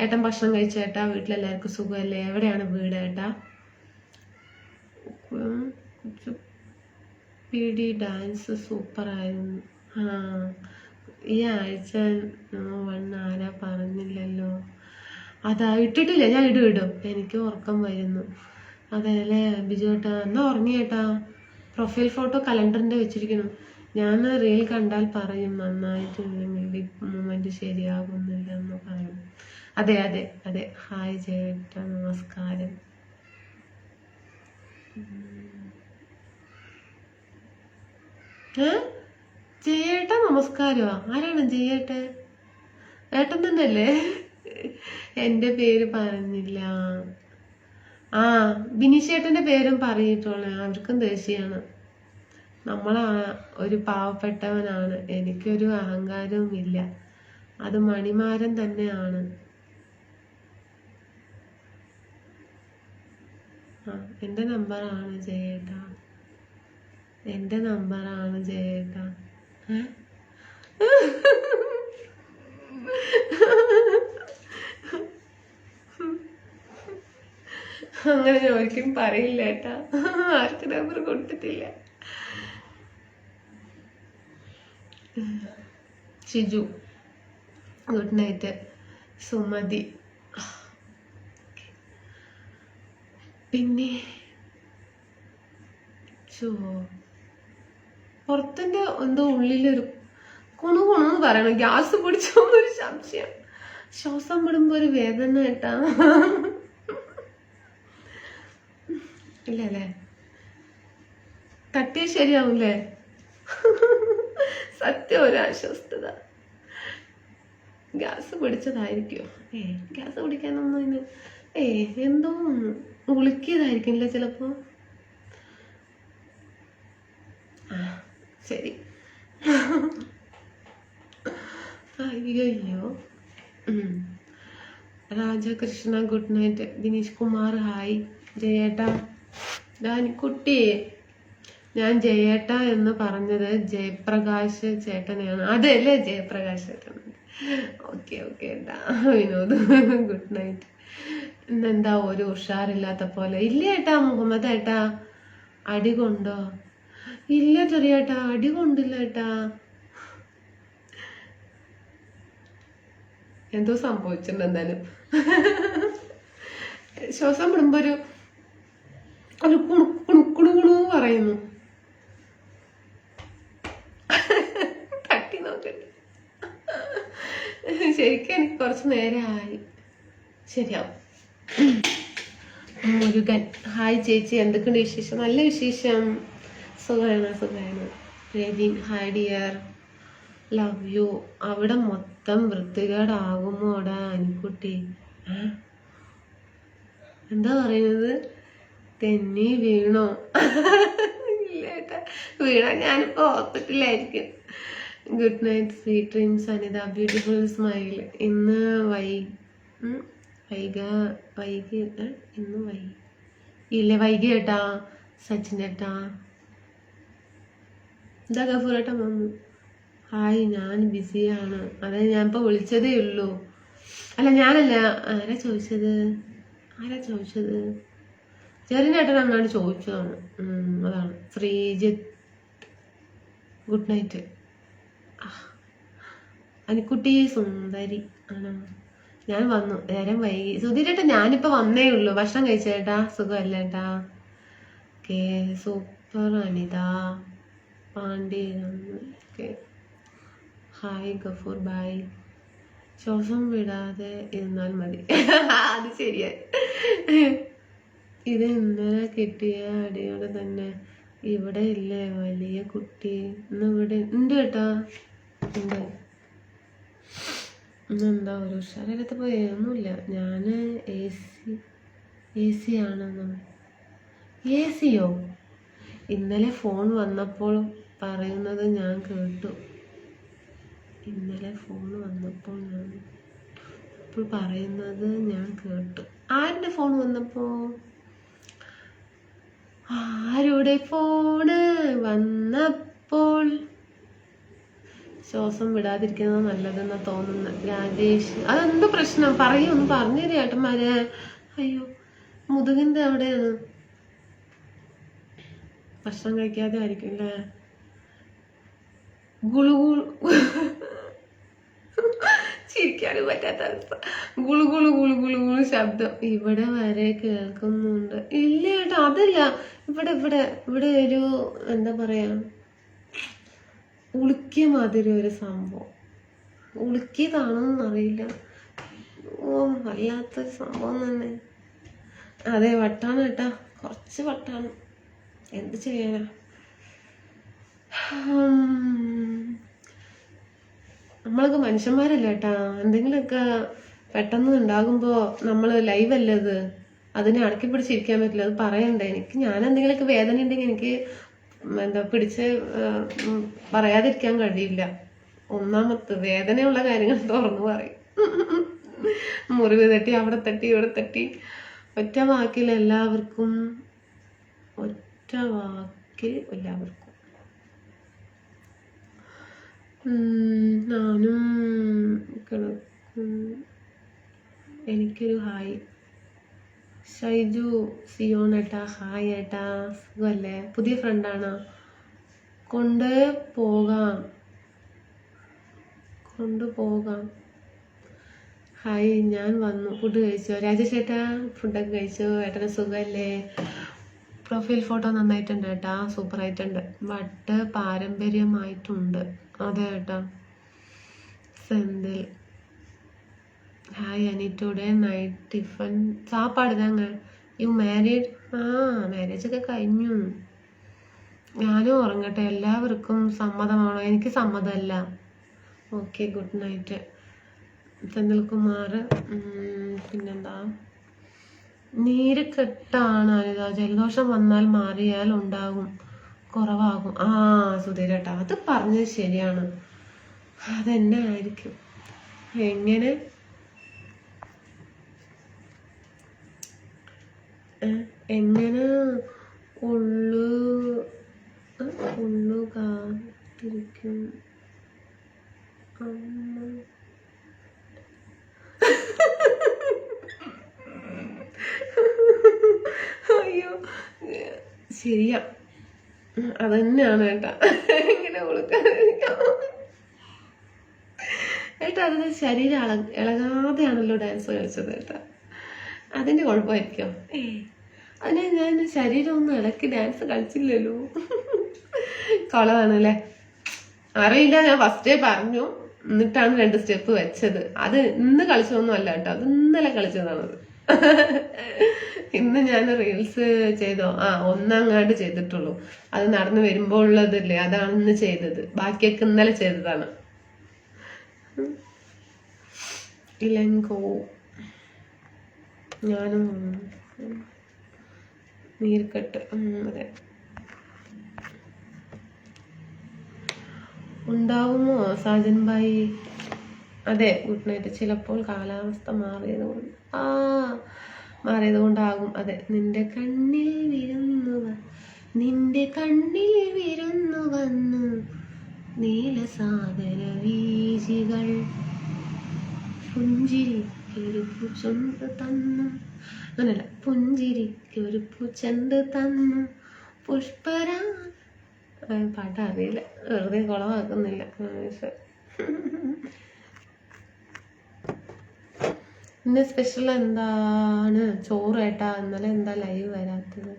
ഏട്ടൻ ഭക്ഷണം കഴിച്ചേട്ടാ. വീട്ടിലെല്ലാവർക്കും സുഖമല്ലേ? എവിടെയാണ് വീട് ഏട്ടാ? പിടി ഡാൻസ് സൂപ്പറായിരുന്നു. ഈ ആഴ്ച ആരാ പറഞ്ഞില്ലല്ലോ. അതാ ഇട്ടിട്ടില്ല, ഞാൻ ഇടും. എനിക്ക് ഉറക്കം വരുന്നു. അതല്ലേ ബിജു ഏട്ടാ? എന്നാ ഉറങ്ങിയേട്ടാ. പ്രൊഫൈൽ ഫോട്ടോ കലണ്ടറിൻ്റെ വെച്ചിരിക്കണം. ഞാൻ റീൽ കണ്ടാൽ പറയും നന്നായിട്ടുണ്ടെങ്കിൽ മൂമെന്റ് ശരിയാകുന്നില്ല എന്ന് പറയും. അതെ. ഹായ് ചേട്ടാ, നമസ്കാരം. ജയേട്ടാ നമസ്കാരമാ? ആരാണ് ജയേട്ടൻ? ഏട്ടൻ തന്നെയല്ലേ? എൻ്റെ പേര് പറഞ്ഞില്ല. ബിനീഷേട്ടൻ്റെ പേരും പറഞ്ഞിട്ടുള്ളൂ. അവർക്കും ദേഷ്യമാണ്. ഒരു പാവപ്പെട്ടവനാണ്, എനിക്കൊരു അഹങ്കാരവും ഇല്ല. അത് മണിമാരൻ തന്നെയാണ്. എൻ്റെ നമ്പറാണ് ജയേട്ടാ, എൻ്റെ നമ്പറാണ് ജയേട്ടാ. അങ്ങനെ ഞാൻ ഒരിക്കലും പറയില്ല ഏട്ടാ, ആർക്ക് നമ്പർ കൊടുത്തിട്ടില്ല. Shiju good night. സുമതി പിന്നെ പുറത്തിന്റെ എന്തോ ഉള്ളിലൊരു കുണുകുണെന്ന് പറയണം. ഗ്യാസ് പിടിച്ചോന്നൊരു സംശയം. ശ്വാസം വിടുമ്പോ ഒരു വേദന കേട്ടാ. ഇല്ലല്ലേ, തട്ടിയ ശരിയാവൂലേ? സത്യം ഒരു അസ്വസ്ഥത. ഗ്യാസ് പിടിച്ചതായിരിക്കോ? ഗ്യാസ് പിടിക്കാനൊന്നും ഇന്ന് എന്തോ ഉളുക്കിയതായിരിക്കില്ല ചിലപ്പോ. ശരി. അയ്യോ. Rajakrishna good night. Dinesh Kumar hi. ജയേട്ടാ കുട്ടി, ഞാൻ ജയേട്ട എന്ന് പറഞ്ഞത് ജയപ്രകാശ് ചേട്ടനെയാണ്. അതെല്ലേ ജയപ്രകാശ് ചേട്ടൻ. ഓക്കെ ഓക്കെ ഏട്ടാ. Vinod good night. ഇന്നെന്താ ഒരു ഉഷാറില്ലാത്ത പോലെ? ഇല്ല ഏട്ടാ. മുഹമ്മദ് ഏട്ടാ അടി കൊണ്ടോ? ഇല്ല ചെറിയേട്ടാ, അടി കൊണ്ടില്ല ഏട്ടാ. എന്തോ സംഭവിച്ചിട്ടുണ്ട് എന്തായാലും. ശ്വാസം വിടുമ്പോ ഒരു കുണുകുണു പറയുന്നു. തട്ടി നോക്കട്ടെ. ശരിക്കും എനിക്ക് കുറച്ച് നേരമായി. ശരിയാവും. മുരുകൻ ഹായ് ചേച്ചി, എന്തൊക്കെയുണ്ട് വിശേഷം? നല്ല വിശേഷം, സുഖമാണ്. Ravin hi dear, love you. അവിടെ മൊത്തം വൃത്തികേടാകുമോടാ അനിക്കുട്ടി? എന്താ പറയുന്നത്? തെന്നി വീണോ? ഇല്ലേട്ടാ, വീണ ഞാനിപ്പോ ഹോസ്പിറ്റലായിരിക്കും. Good night sweet dreams Anitha. Beautiful smile. ഇന്ന് വൈകി ഏട്ടാ. സച്ചിൻ ഏട്ടാ. എന്താ ഗഫൂരേട്ടാ വന്നു. ഹായ്, ഞാൻ ബിസിയാണ്. അതായത് ഞാനിപ്പോൾ വിളിച്ചതേ ഉള്ളൂ. അല്ല ഞാനല്ല. ആരാ ചോദിച്ചത്? ചെറിയേട്ടൻ അങ്ങാണ്ട് ചോദിച്ചതാണ്. അതാണ്. Sreejith good night. അനിക്കുട്ടി സുന്ദരി ആണോ? ഞാൻ വന്നു, നേരം വൈകി. സുധീരേട്ടാ ഞാനിപ്പോൾ വന്നേ ഉള്ളൂ. ഭക്ഷണം കഴിച്ചേട്ടാ? സുഖമല്ലേട്ടാ? Okay super Anitha Pandian. Okay hi Gafoor bye. ശ്വാസം വിടാതെ ഇരുന്നാൽ മതി. അത് ശരിയായി. ഇത് ഇന്നലെ കിട്ടിയ അടിയോടെ തന്നെ. ഇവിടെ ഇല്ലേ വലിയ കുട്ടി? ഇന്നിവിടെ ഉണ്ട് കേട്ടാ, ഉണ്ട്. ഇന്നെന്താ ഒരു ഉഷാറിലത്ത് പോയി? ഒന്നുമില്ല. ഞാൻ എ സി ആണെന്നോ? എ സിയോ? ഇന്നലെ ഫോൺ വന്നപ്പോൾ പറയുന്നത് ഞാൻ കേട്ടു. ആരുടെ ഫോൺ വന്നപ്പോ? ആരുടെ ഫോണ് വന്നപ്പോൾ? ശ്വാസം വിടാതിരിക്കുന്നത് നല്ലതെന്നാ തോന്നുന്നു. രാജേഷ് അതെന്ത് പ്രശ്നം? ഒന്ന് പറഞ്ഞു ചേട്ടന്മാരെ. അയ്യോ, മുതുകിന്റെ അവിടെയാണ്. ഭക്ഷണം കഴിക്കാതെ ആയിരിക്കും അല്ലേ? ചിരിക്കാനും പറ്റാത്ത അവസ്ഥ. ഗുളു ശബ്ദം ഇവിടെ വരെ കേൾക്കുന്നുണ്ട്. ഇല്ല കേട്ടോ, അതല്ല. ഇവിടെ ഒരു എന്താ പറയാ, ഉളുക്കിയ മാതിരി ഒരു സംഭവം. ഉളുക്കിയതാണോന്നറിയില്ല. വല്ലാത്തൊരു സംഭവം തന്നെ. അതെ, വട്ടാണ് കേട്ടാ, കുറച്ച് വട്ടാണ്. എന്ത് ചെയ്യാനാ? നമ്മളൊക്കെ മനുഷ്യന്മാരല്ല കേട്ടാ. എന്തെങ്കിലുമൊക്കെ പെട്ടെന്ന് ഉണ്ടാകുമ്പോൾ നമ്മൾ ലൈവ് അല്ലേ അത്, അതിനെ അടക്കി പിടിച്ചിരിക്കാൻ പറ്റില്ല. അത് പറയണ്ടേ എനിക്ക്. ഞാൻ എന്തെങ്കിലുമൊക്കെ വേദന ഉണ്ടെങ്കിൽ എനിക്ക് പിടിച്ച് പറയാതിരിക്കാൻ കഴിയില്ല. ഒന്നാമത്തെ വേദനയുള്ള കാര്യങ്ങൾ തുറന്നു പറയും. മുറിവ് തട്ടി അവിടെ തട്ടി ഇവിടെ തട്ടി. ഒറ്റ വാക്കിൽ എല്ലാവർക്കും ഞാനും കിടക്കും. എനിക്കൊരു ഹായ്. ഷൈജു സിയോൺ ഏട്ടാ ഹായ് ഏട്ടാ, സുഖമല്ലേ? പുതിയ ഫ്രണ്ടാണോ? കൊണ്ടുപോകാം. ഹായ്, ഞാൻ വന്നു. ഫുഡ് കഴിച്ചോ? രാജേഷ് ഏട്ടാ ഫുഡൊക്കെ കഴിച്ചോ? ഏട്ടന് സുഖമല്ലേ? പ്രൊഫൈൽ ഫോട്ടോ നന്നായിട്ടുണ്ട് ഏട്ടാ, സൂപ്പറായിട്ടുണ്ട്. ബട്ട് പാരമ്പര്യമായിട്ടുണ്ട്. അതെ ഏട്ടാ. Senthil hi Ani, today night tiffin സാപ്പാട് താങ്ക. You married? മാരേജൊക്കെ കഴിഞ്ഞു. ഞാനും ഉറങ്ങട്ടെ. എല്ലാവർക്കും സമ്മതമാണോ? എനിക്ക് സമ്മതമല്ല. Okay, good night. സെന്തിൽകുമാർ. പിന്നെന്താ? നീരുകെട്ടാണ് അനിത. ജലദോഷം വന്നാൽ മാറിയാൽ ഉണ്ടാകും, കുറവാകും. സുധീരേട്ടാ അത് പറഞ്ഞത് ശരിയാണ്. അതെന്നെ ആയിരിക്കും. എങ്ങനെ ഉള്ളു കാത്തിരിക്കും അമ്മ. അയ്യോ ശരിയാ, അതന്നെയാണ് ഏട്ടാ. എങ്ങനെ ഏട്ടാ അതിന് ശരീരം ഇളകാതെയാണല്ലോ ഡാൻസ് കളിച്ചത് ഏട്ടാ, അതിന്റെ കുഴപ്പമായിരിക്കും. അതിനെ ഞാൻ ശരീരം ഒന്നും ഇളക്കി ഡാൻസ് കളിച്ചില്ലല്ലോ. കൊളവാണല്ലേ? അറിയില്ല, ഞാൻ ഫസ്റ്റേ പറഞ്ഞു, എന്നിട്ടാണ് 2 സ്റ്റെപ്പ് വെച്ചത്. അത് ഇന്ന് കളിച്ചതൊന്നും അല്ല കേട്ടോ, അത് ഇന്നലെ കളിച്ചതാണത്. ഇന്ന് ഞാൻ റീൽസ് ചെയ്തോ, ഒന്നങ്ങാണ്ട് ചെയ്തിട്ടുള്ളൂ. അത് നടന്നു വരുമ്പോൾ ഉള്ളതല്ലേ, അതാണ് ഇന്ന് ചെയ്തത്. ബാക്കിയൊക്കെ ഇന്നലെ ചെയ്തതാണ്. ഇലങ്കോ ഞാനും നീർക്കെട്ട്. അതെ, ഉണ്ടാവുമോ സാജൻ ഭായി? അതെ, ഗുഡ് നൈറ്റ്. ചിലപ്പോൾ കാലാവസ്ഥ മാറിയതുകൊണ്ടാകും. അതെ, നിന്റെ കണ്ണിൽ വിരുന്നു വന്നു നീലസാഗര വീജികൾ, പുഞ്ചിരിക്കൊരു പൂച്ചെണ്ട് തന്നു. അങ്ങനല്ല, പുഞ്ചിരിക്കൊരു പൂച്ചെണ്ട് തന്നു പുഷ്പരാ. പാട്ടറിയില്ല, വെറുതെ കുളമാക്കുന്നില്ല. ഇന്ന് സ്പെഷ്യൽ എന്താണ്? ചോറ് ഏട്ടാ. ഇന്നലെ എന്താ ലൈവ് വരാത്തത്?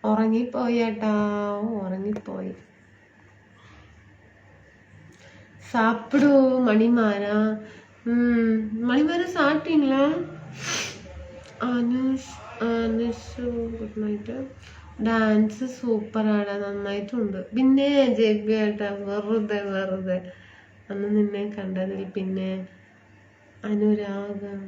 ഉറങ്ങിപ്പോയി ഏട്ടാ, ഉറങ്ങിപ്പോയി. സാപ്പിടൂ മണിമാരാ. മണിമാര സാപ്പിട്ടീங்களா? Anush good night. ഡാൻസ് സൂപ്പറാണ്, നന്നായിട്ടുണ്ട്. പിന്നെ ജെബി ഏട്ടാ വെറുതെ അന്ന് നിന്നെ കണ്ടതിൽ പിന്നെ അനുരാഗം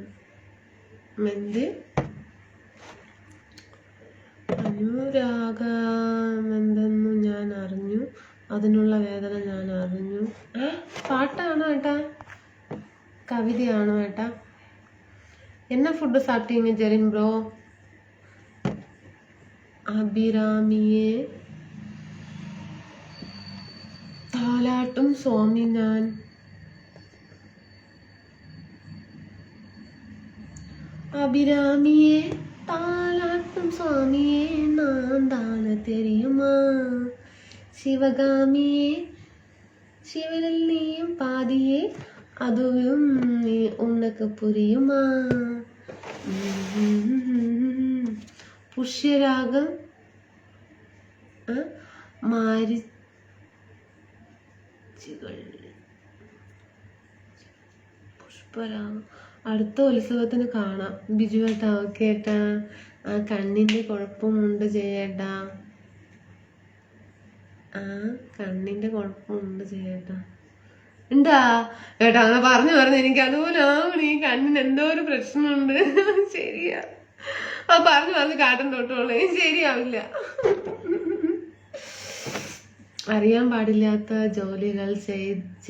എന്തെന്നു ഞാൻ അറിഞ്ഞു, അതിനുള്ള വേദന ഞാൻ അറിഞ്ഞു. പാട്ടാണോ ഏട്ടാ? കവിതയാണോ ഏട്ടാ? എന്നാ ഫുഡ് സാപ്പിട്ടീங்க ജെറിൻ ബ്രോ? അഭിരാമിയെ താലാട്ടും സ്വാമി ഞാൻ. അഭിരാമിയെ താലാട്ടും സ്വാമിയെ நான் தான தெரியுமா, ശിവഗാമിയെ ശിവനിൽ നീയും പാതിയെ അതുവും ഉനക്ക് പുരിയുമാ. പുഷ്യരാഗം മാരിച്ചികൾ പുഷ്പരാഗം. അടുത്ത ഉത്സവത്തിന് കാണാം ബിജു ഏട്ടാ. ഓക്കെ ഏട്ടാ. കണ്ണിന്റെ കുഴപ്പമുണ്ട് ചേട്ടാ. കണ്ണിന്റെ കുഴപ്പമുണ്ട് ചേട്ടാ. ഉണ്ടാ ഏട്ടാ? അങ്ങനെ പറഞ്ഞു എനിക്ക് അതുപോലെ ആവണം. ഈ കണ്ണിന് എന്തോ ഒരു പ്രശ്നമുണ്ട്. ശരിയാ, പറഞ്ഞു കാട്ടം തൊട്ടോളൂ. ശരിയാവില്ല. അറിയാൻ പാടില്ലാത്ത ജോലികൾ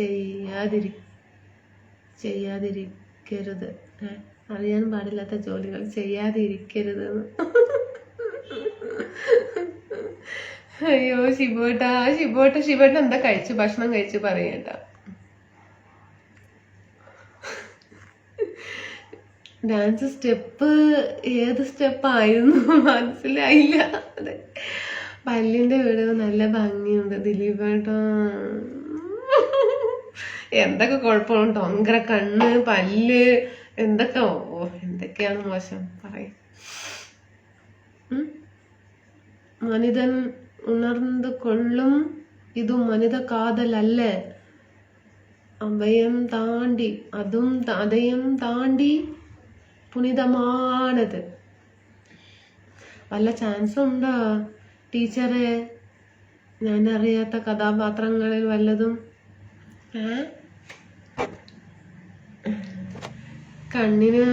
ചെയ്യാതിരിക്കരുത്. അറിയാൻ പാടില്ലാത്ത ജോലികൾ ചെയ്യാതിരിക്കരുത്. അയ്യോ ശിവോട്ട എന്താ കഴിച്ചു? ഭക്ഷണം കഴിച്ചു പറയട്ടാ. ഡാൻസ് സ്റ്റെപ്പ് ഏത് സ്റ്റെപ്പായിരുന്നു മനസ്സിലായില്ല. അതെ, പല്ലിന്റെ വീട് നല്ല ഭംഗിയുണ്ട് ദിലീപേട്ടാ. എന്തൊക്കെ കുഴപ്പമുണ്ട്, ഭയങ്കര കണ്ണ്, പല്ല്, എന്തൊക്കെയാണ് മോശം പറയും. മനിതൻ ഉണർന്നു കൊള്ളും, ഇതും മനിത കാതലല്ലേ, അഭയം താണ്ടി അതയം താണ്ടി പുനിതമാണത്. വല്ല ചാൻസ് ഉണ്ടോ ടീച്ചറെ, ഞാൻ അറിയാത്ത കഥാപാത്രങ്ങളിൽ വല്ലതും? കണ്ണിന്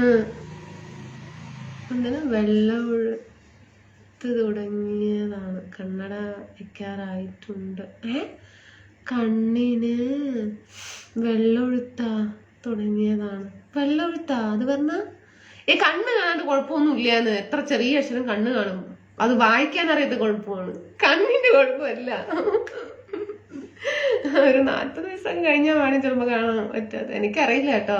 വെള്ളമൊഴുത്ത് തുടങ്ങിയതാണ്, കണ്ണട വെക്കാറായിട്ടുണ്ട്. കണ്ണിന് വെള്ളമൊഴുത്താ തുടങ്ങിയതാണ്. വെള്ളമൊഴുത്താ അത് പറഞ്ഞ കണ്ണ് കാണാണ്ട് കുഴപ്പമൊന്നുമില്ലാന്ന്. എത്ര ചെറിയ അക്ഷരം കണ്ണ് കാണും, അത് വായിക്കാൻ അറിയാത്ത കുഴപ്പമാണ്, കണ്ണിന്റെ കുഴപ്പമല്ല. ഒരു 40 ദിവസം കഴിഞ്ഞാൽ വേണം ചിലപ്പോ കാണാൻ പറ്റാതെ. എനിക്കറിയില്ല കേട്ടോ.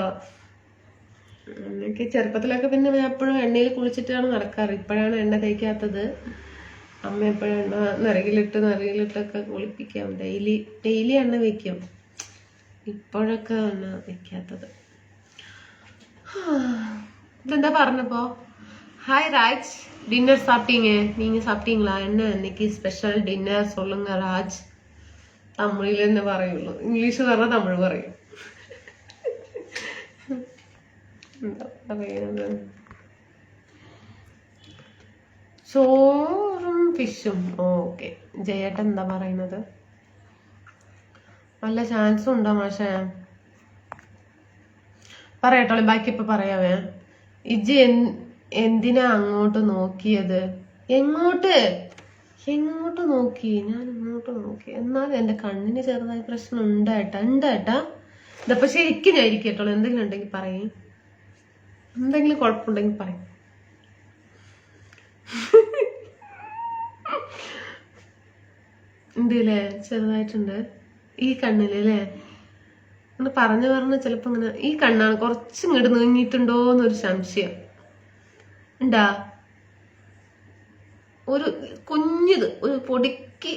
എനിക്ക് ചെറുപ്പത്തിലൊക്കെ പിന്നെ ഞാൻ എപ്പോഴും എണ്ണയിൽ കുളിച്ചിട്ടാണ് നടക്കാറ്. ഇപ്പോഴാണ് എണ്ണ തേക്കാത്തത്. അമ്മ എപ്പോഴും എണ്ണ നിറകിലിട്ടൊക്കെ കുളിപ്പിക്കാം. ഡെയിലി എണ്ണ വെക്കും. ഇപ്പോഴൊക്കെ എണ്ണ വെക്കാത്തത്. ഇതെന്താ പറഞ്ഞപ്പോ? ஹாய் ராஜ், டின்னர் சாப்பிட்டீங்க? நீங்க சாப்பிட்டீங்களா? என்ன இன்னைக்கு ஸ்பெஷல் டின்னர் சொல்லுங்க ராஜ். തമിഴിൽ തന്നെ പറയുള്ളൂ, ഇംഗ്ലീഷ് പറഞ്ഞാൽ തമിഴ് പറയും. എന്താ പറയുന്നത്? ചോറും ഫിഷും. ഓക്കെ, ജയേട്ടൻ എന്താ പറയുന്നത്? വല്ല ചാൻസും ഉണ്ടോ മാഷേ? പറയട്ടോളെ, ബാക്കി ഇപ്പൊ പറയാവേ. ഇജ്ജ് എന്തിനാ അങ്ങോട്ട് നോക്കിയത്? എങ്ങോട്ട് നോക്കി? ഞാൻ ഇങ്ങോട്ട് നോക്കി. എന്നാലും എന്റെ കണ്ണിന് ചെറുതായി പ്രശ്നം ഉണ്ടേട്ടാ. ഇതപ്പൊ ശരിക്കും ഞാൻ ഇരിക്കട്ടോളൂ. എന്തെങ്കിലും ഉണ്ടെങ്കിൽ പറയും, എന്തെങ്കിലും കുഴപ്പമുണ്ടെങ്കിൽ പറയും. ഉണ്ടല്ലേ, ചെറുതായിട്ടുണ്ട് ഈ കണ്ണിലല്ലേ. അങ്ങനെ പറഞ്ഞ് ചിലപ്പോ ഇങ്ങനെ ഈ കണ്ണാണ് കുറച്ച് ഇങ്ങോട്ട് നീങ്ങിയിട്ടുണ്ടോന്നൊരു സംശയം ഉണ്ടാ. ഒരു കുഞ്ഞത് ഒരു പൊടിക്ക്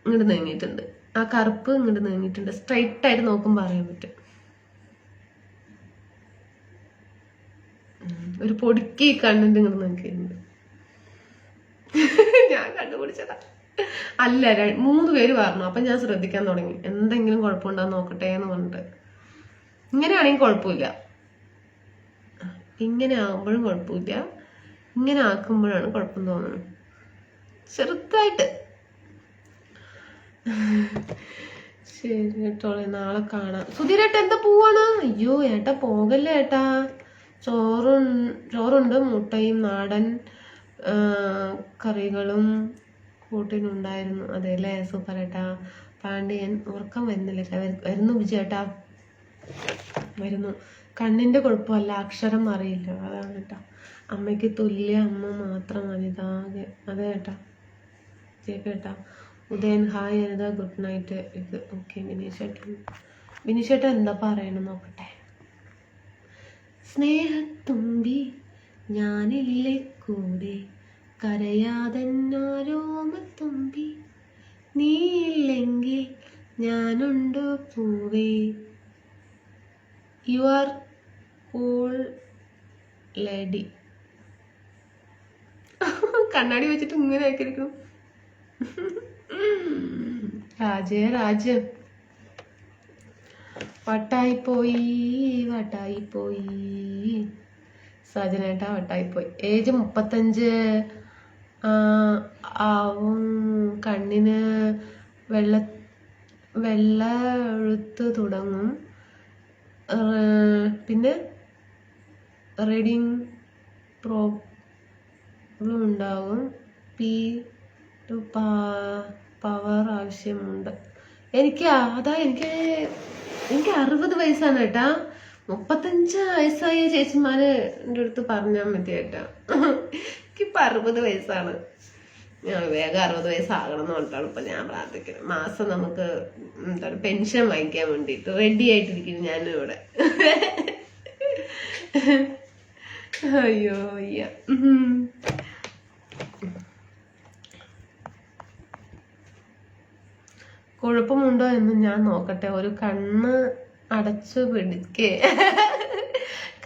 ഇങ്ങോട്ട് നീങ്ങിയിട്ടുണ്ട്. ആ കറുപ്പ് ഇങ്ങോട്ട് നീങ്ങിയിട്ടുണ്ട്. സ്ട്രൈറ്റ് ആയിട്ട് നോക്കുമ്പോ അറിയാൻ പറ്റും. ഒരു പൊടിക്ക് കണ്ണിന്റെ ഇങ്ങോട്ട് നീക്കിയിട്ടുണ്ട്. ഞാൻ കണ്ടുപിടിച്ചതാ. അല്ല, 3 പേര് പറഞ്ഞു. അപ്പൊ ഞാൻ ശ്രദ്ധിക്കാൻ തുടങ്ങി, എന്തെങ്കിലും കുഴപ്പമുണ്ടാന്ന് നോക്കട്ടെ എന്ന് പറഞ്ഞിട്ട്. ഇങ്ങനെയാണെങ്കിൽ കുഴപ്പമില്ല, ഇങ്ങനെ ആകുമ്പോഴും കുഴപ്പമില്ല, ഇങ്ങനെ ആക്കുമ്പോഴാണ് കുഴപ്പം തോന്നുന്നത് ചെറുതായിട്ട്. ശരി കേട്ടോളെ, നാളെ കാണാം. സുധീരേട്ട എന്താ പോവാണ്? അയ്യോ ഏട്ടാ പോകല്ലേ ഏട്ടാ. ചോറുണ്ട്, മുട്ടയും നാടൻ കറികളും കൂട്ടിനുണ്ടായിരുന്നു. അതെല്ലേ, സൂപ്പർ ഏട്ടാ. പാണ്ഡ്യൻ ഉറക്കം വരുന്നില്ല. വരുന്നു വിജയേട്ടാ, വരുന്നു. കണ്ണിന്റെ കുഴപ്പമല്ല, അക്ഷരം അറിയില്ല, അതാണ് കേട്ടാ. അമ്മയ്ക്ക് തുല്യ അമ്മ മാത്രം അനിതാകെ. അതെ ഏട്ടാ, കേട്ടാ. Udayan hi Anitha, good night. ഇത് ഓക്കെ. വിനീഷേട്ടൻ എന്താ പറയണം നോക്കട്ടെ. സ്നേഹത്തുമ്പി ഞാനില്ലേ കൂടെ, കരയാതെന്നാരോമത്തുമ്പി, നീയില്ലെങ്കിൽ ഞാനുണ്ടോ പൂവേ, യു ആർ കൂൾ ലേഡി. കണ്ണാടി വെച്ചിട്ട് ഇങ്ങനെ ആക്കിയിരിക്കും. രാജ വട്ടായിപ്പോയി സജനേട്ടാ, വട്ടായിപ്പോയി. ഏജ് 35 ആവും. കണ്ണിന് വെള്ള എഴുത്ത് തുടങ്ങും. പിന്നെ റീഡിങ് പ്രോബ്ലം ഉണ്ടാകും. പവർ ആവശ്യമുണ്ട്. എനിക്ക് 60 വയസ്സാണ് കേട്ടാ. 35 വയസ്സായ ചേച്ചിമാര് എൻ്റെ അടുത്ത് പറഞ്ഞാൽ മതി കേട്ടാ. എനിക്കിപ്പോ 60 വയസ്സാണ്. ഞാൻ വേഗം 60 വയസ്സാകണം എന്ന് പറഞ്ഞിട്ടാണ് ഇപ്പൊ ഞാൻ പ്രാർത്ഥിക്കുന്നത്. മാസം നമുക്ക് എന്താണ് പെൻഷൻ വാങ്ങിക്കാൻ വേണ്ടിയിട്ട് റെഡി ആയിട്ടിരിക്കുന്നു ഞാൻ ഇവിടെ. അയ്യോ അയ്യ. കുഴപ്പമുണ്ടോ എന്ന് ഞാൻ നോക്കട്ടെ. ഒരു കണ്ണ് അടച്ചു പിടിക്കേ.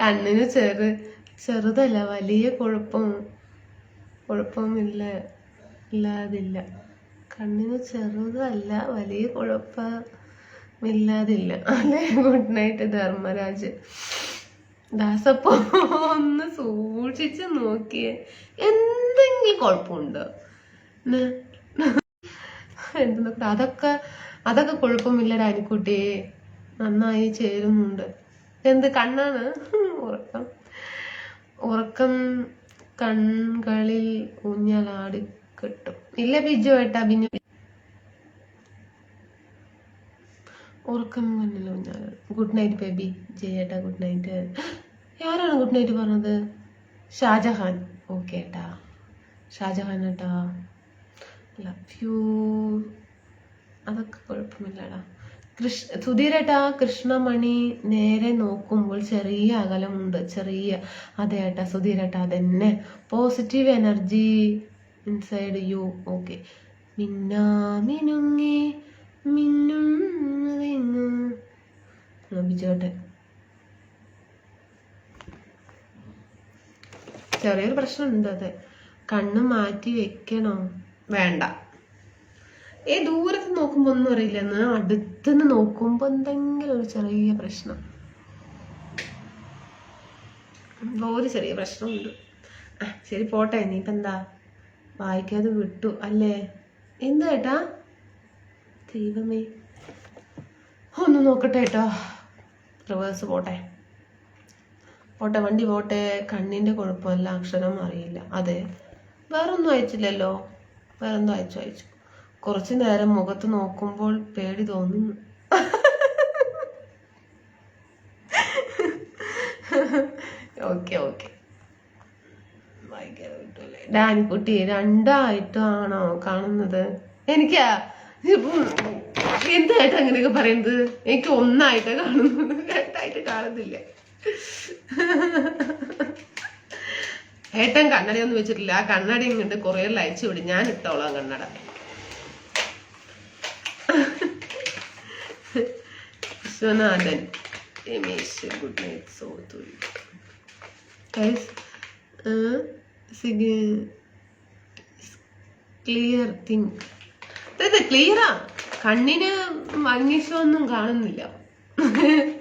കണ്ണിന് ചെറുതല്ല, വലിയ കുഴപ്പമില്ല ഇല്ലാതില്ല. കണ്ണിന് ചെറുതല്ല, വലിയ കുഴപ്പമില്ലാതില്ല അല്ലേ. Good night Dharmaraj. ദാസപ്പോ ഒന്ന് സൂക്ഷിച്ച് നോക്കിയേ, എന്തെങ്കിലും കുഴപ്പമുണ്ടോ? എന്തെന്നൊക്കെ അതൊക്കെ കുഴപ്പമില്ല രാനിക്കുട്ടിയെ, നന്നായി ചേരുന്നുണ്ട്. എന്ത് കണ്ണാണ്? ഉറക്കം കൺകളിൽ ഊഞ്ഞാലാടി കിട്ടും. ഇല്ല ബിജു ഏട്ടാ, ബിനു. ഉറക്കം കണ്ണിൽ ഊഞ്ഞാലാടി. Good night baby. ജയേട്ടാ ഗുഡ് നൈറ്റ്. ആരാണ് ഗുഡ് നൈറ്റ് പറഞ്ഞത്? ഷാജഹാൻ. ഓക്കെ ഏട്ടാ, ഷാജഹാൻ ഏട്ടാ, ലവ് യു. അതൊക്കെ കുഴപ്പമില്ലടാ. സുധീരേട്ടാ, കൃഷ്ണമണി നേരെ നോക്കുമ്പോൾ ചെറിയ അകലമുണ്ട്. അതെ ഏട്ടാ സുധീരേട്ടാ, അതന്നെ. Positive energy inside you. Okay. മിന്നുങ്ങി ബിജോട്ടെ. ചെറിയൊരു പ്രശ്നമുണ്ട്. അതെ, കണ്ണ് മാറ്റി വെക്കണോ? വേണ്ട. ദൂരത്ത് നോക്കുമ്പോ ഒന്നും അറിയില്ലെന്ന്, അടുത്തുനിന്ന് നോക്കുമ്പോ എന്തെങ്കിലും ഒരു ചെറിയ പ്രശ്നം, ഒരു ചെറിയ പ്രശ്നമുണ്ട്. ശരി പോട്ടെ. ഇനിയിപ്പോ എന്താ, വായിക്കാതെ വിട്ടു അല്ലേ? എന്താ ഏട്ടാ? ദൈവമേ, ഒന്ന് നോക്കട്ടെ ഏട്ടാ. റിവേഴ്സ് പോട്ടെ, വണ്ടി പോട്ടെ. കണ്ണിന്റെ കുഴപ്പമല്ല, അക്ഷരം അറിയില്ല. അതെ, വേറൊന്നും അയച്ചില്ലല്ലോ. വേറെന്തോ അയച്ചു. കുറച്ചു നേരം മുഖത്ത് നോക്കുമ്പോൾ പേടി തോന്നുന്നു. ഓക്കെ. ഡാനിക്കുട്ടി, രണ്ടായിട്ടാണോ കാണുന്നത്? എനിക്കാ എന്തായിട്ട് അങ്ങനെയൊക്കെ പറയുന്നത്? എനിക്ക് ഒന്നായിട്ട് കാണുന്നത്, രണ്ടായിട്ട് കാണുന്നില്ല. ഏട്ടൻ കണ്ണട ഒന്നും വെച്ചിട്ടില്ല. ആ കണ്ണട ഇങ്ങോട്ട് കൊറിയറിൽ അയച്ചു വിടും, ഞാൻ ഇട്ടോളാം കണ്ണട. Viswanathan, Ramesh, good night. So clear think. ക്ലിയറാ, കണ്ണിന് മങ്ങിഷൊന്നും കാണുന്നില്ല,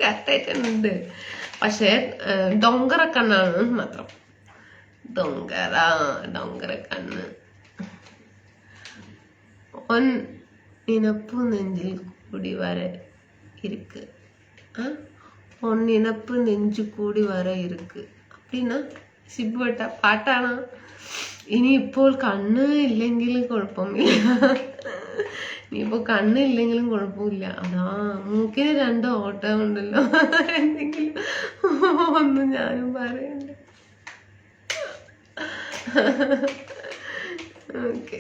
കറക്റ്റായിട്ടുണ്ട്. പക്ഷെ ഡൊങ്കറ കണ്ണാണ് മാത്രം. ഡൊങ്കറ കണ്ണ്. ഇനപ്പു നെഞ്ചിൽ കൂടി വര ഇருக்கு. ഒന്നിനപ്പ് നെഞ്ചു കൂടി വര ഇருக்கு. அப்படின்னா ശിബുവേട്ട പാട്ടാണ്. ഇനിയിപ്പോൾ കണ്ണ് ഇല്ലെങ്കിലും കുഴപ്പമില്ല. ഇനിയിപ്പോ കണ്ണില്ലെങ്കിലും കുഴപ്പമില്ല. അതാ മൂക്കിന് 2 ഓട്ടം ഉണ്ടല്ലോ. എന്തെങ്കിലും ഒന്നും ഞാനും പറയണ്ട. ഓക്കെ.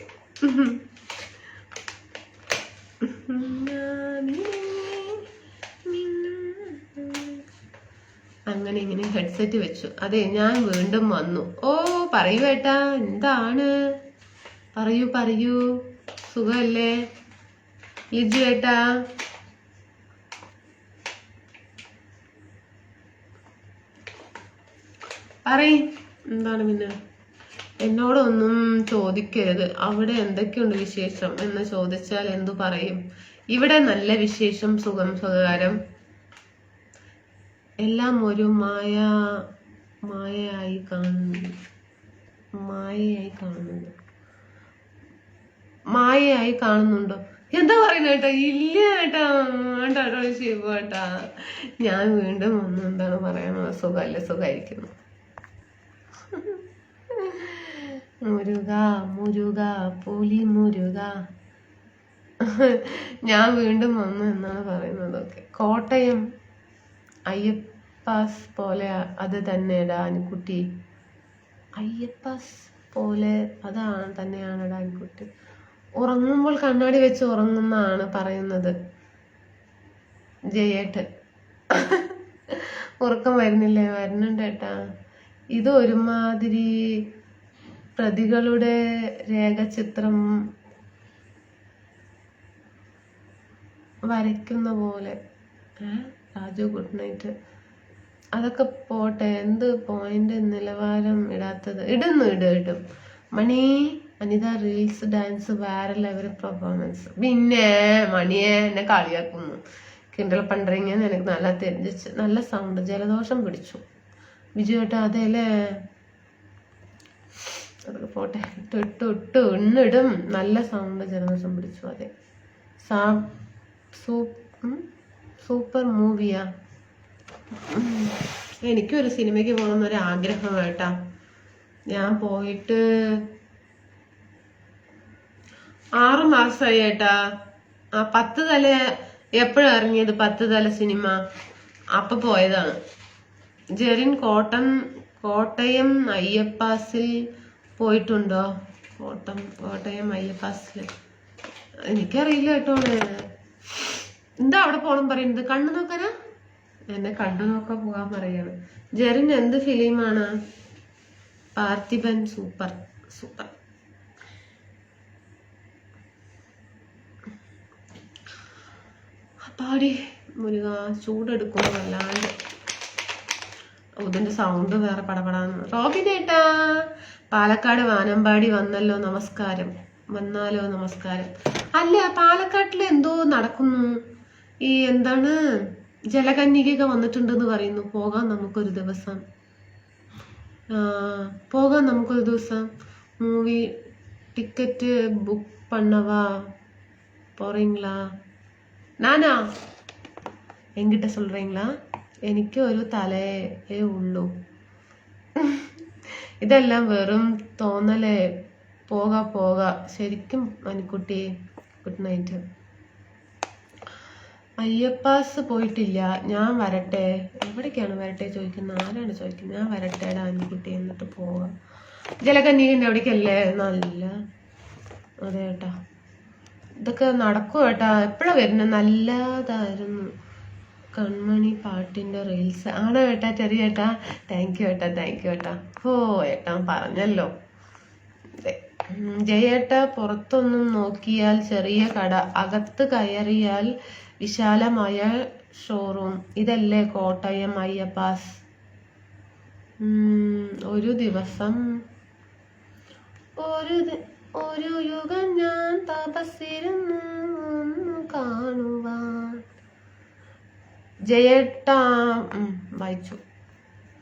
അങ്ങനെ ഇങ്ങനെ ഹെഡ്സെറ്റ് വെച്ചു. അതെ, ഞാൻ വീണ്ടും വന്നു. ഓ പറയൂ ഏട്ടാ, എന്താണ്? പറയൂ. സുഖല്ലേ ലിജു ഏട്ടാ? എന്താണ് പിന്നെ? എന്നോടൊന്നും ചോദിക്കരുത്. അവിടെ എന്തൊക്കെയുണ്ട് വിശേഷം എന്ന് ചോദിച്ചാൽ എന്തു പറയും? ഇവിടെ നല്ല വിശേഷം, സുഖം, സുഖകാരം. എല്ലാം ഒരു മായയായി കാണുന്നുണ്ടോ? എന്താ പറയുന്നത് ഏട്ടാ? ഇല്ല ഏട്ടാ, വേണ്ടാട്ടോ ശിവ ഏട്ടാ. ഞാൻ വീണ്ടും വന്ന് എന്താണ് പറയുന്നത്? സുഖമല്ലേ? സുഖമായിരിക്കുന്നു. മുരുക പുലി മുരുക. ഞാൻ വീണ്ടും വന്നു എന്നാണ് പറയുന്നതൊക്കെ. കോട്ടയം അയ്യപ്പാസ് പോലെ അത് തന്നെടാ അനുക്കുട്ടി. അയ്യപ്പാസ് പോലെ തന്നെയാണെടാ അനുക്കുട്ടി. ഉറങ്ങുമ്പോൾ കണ്ണാടി വെച്ച് ഉറങ്ങുന്നാണ് പറയുന്നത് ജയേട്ട്. ഉറക്കം വരുന്നില്ലേ? വരുന്നുണ്ട് ഏട്ടാ. ഇത് ഒരുമാതിരി പ്രതികളുടെ രേഖാചിത്രം വരയ്ക്കുന്ന പോലെ. Raju good night. അതൊക്കെ പോട്ടെ, എന്ത് പോയിന്റ് നിലവാരം ഇടാത്തത്? ഇടും മണി. അനിത റീൽസ് ഡാൻസ് വേറെ ലെവൽ പെർഫോമൻസ്. പിന്നെ മണിയെ എന്നെ കളിയാക്കുന്നു, കിണ്ടൽ പണ്ടറിങ്ങന്ന് എനിക്ക് നല്ല തെരിഞ്ഞിച്ച്. നല്ല സൗണ്ട്, ജലദോഷം പിടിച്ചു ബിജു ഏട്ടാ. അതെല്ലേ, അതൊക്കെ പോട്ടെ. ഇട്ട് ഇന്നിടും. നല്ല സൗണ്ട്, ജലദോഷം പിടിച്ചു. അതെ, സൂപ്പർ മൂവിയാ. എനിക്കൊരു സിനിമയ്ക്ക് പോകണമെന്നൊരു ആഗ്രഹം കേട്ടാ. ഞാൻ പോയിട്ട് 6 മാസമായി ഏട്ടാ. 10 തല എപ്പോഴും ഇറങ്ങിയത്, 10 തല സിനിമ. അപ്പൊ പോയതാണ്. ജെറിൻ കോട്ടയം അയ്യപ്പാസിൽ പോയിട്ടുണ്ടോ? കോട്ടയം അയ്യപ്പാസിൽ എനിക്കറിയില്ല കേട്ടോ. എന്താ അവിടെ പോണം പറയുന്നത്? കണ്ണു നോക്കാനാ? എന്നെ കണ്ടു നോക്കാൻ പോകാൻ പറയാണ്. ജെറിൻ എന്ത് ഫിലിമാണ്? പാർത്ഥിപൻ. സൂപ്പർ. പാടി മുരുക, ചൂടെടുക്കുന്നു വല്ലാണ്ട്. ഇതിന്റെ സൗണ്ട് വേറെ പടപടാന്ന്. റോബിനേട്ടാ, പാലക്കാട് വാനമ്പാടി വന്നല്ലോ, നമസ്കാരം. വന്നാലോ നമസ്കാരം. അല്ല, പാലക്കാട്ടിൽ എന്തോ നടക്കുന്നു. ഈ എന്താണ്, ജലകന്യക വന്നിട്ടുണ്ടെന്ന് പറയുന്നു. പോകാം നമുക്കൊരു ദിവസം. മൂവി ടിക്കറ്റ് ബുക്ക് பண்ணவா போறீங்களா? നാനാ എങ്കിട്ട് சொல்றீங்களா? എനിക്ക് ഒരു തലയേ ഉള്ളൂ. ഇതെല്ലാം വെറും തോന്നലേ. പോക ശരിക്കും മണിക്കുട്ടി. Good night. അയ്യപ്പാസ് പോയിട്ടില്ല. ഞാൻ വരട്ടെ? എവിടേക്കാണ് വരട്ടെ ചോദിക്കുന്നത്? ആരാണ് ചോദിക്കുന്നത്? ഞാൻ വരട്ടേടാ മണിക്കുട്ടി, എന്നിട്ട് പോവാം. ജലകന്യകന്റെ എവിടേക്കല്ലേ? നല്ല അതെ ഏട്ടാ, ഇതൊക്കെ നടക്കും ഏട്ടാ. എപ്പോഴാ വരുന്നത്? നല്ലതായിരുന്നു കൺമണി പാട്ടിന്റെ റീൽസ്. ആണോ ഏട്ടാ? ചെറിയ ഏട്ടാ, താങ്ക് യു ഏട്ടാ. ഓ ഏട്ടാ പറഞ്ഞല്ലോ. ജയേട്ട, പുറത്തൊന്നും നോക്കിയാൽ ചെറിയ കട, അകത്ത് കയറിയാൽ വിശാലമായ ഷോറൂം. ഇതല്ലേ കോട്ടയം അയ്യപ്പാസ്? ഒരു ദിവസം ഒരു യുഗം ഞാൻ തപസ്സിരുന്നു കാണുവാൻ. ജയേട്ട വായിച്ചു.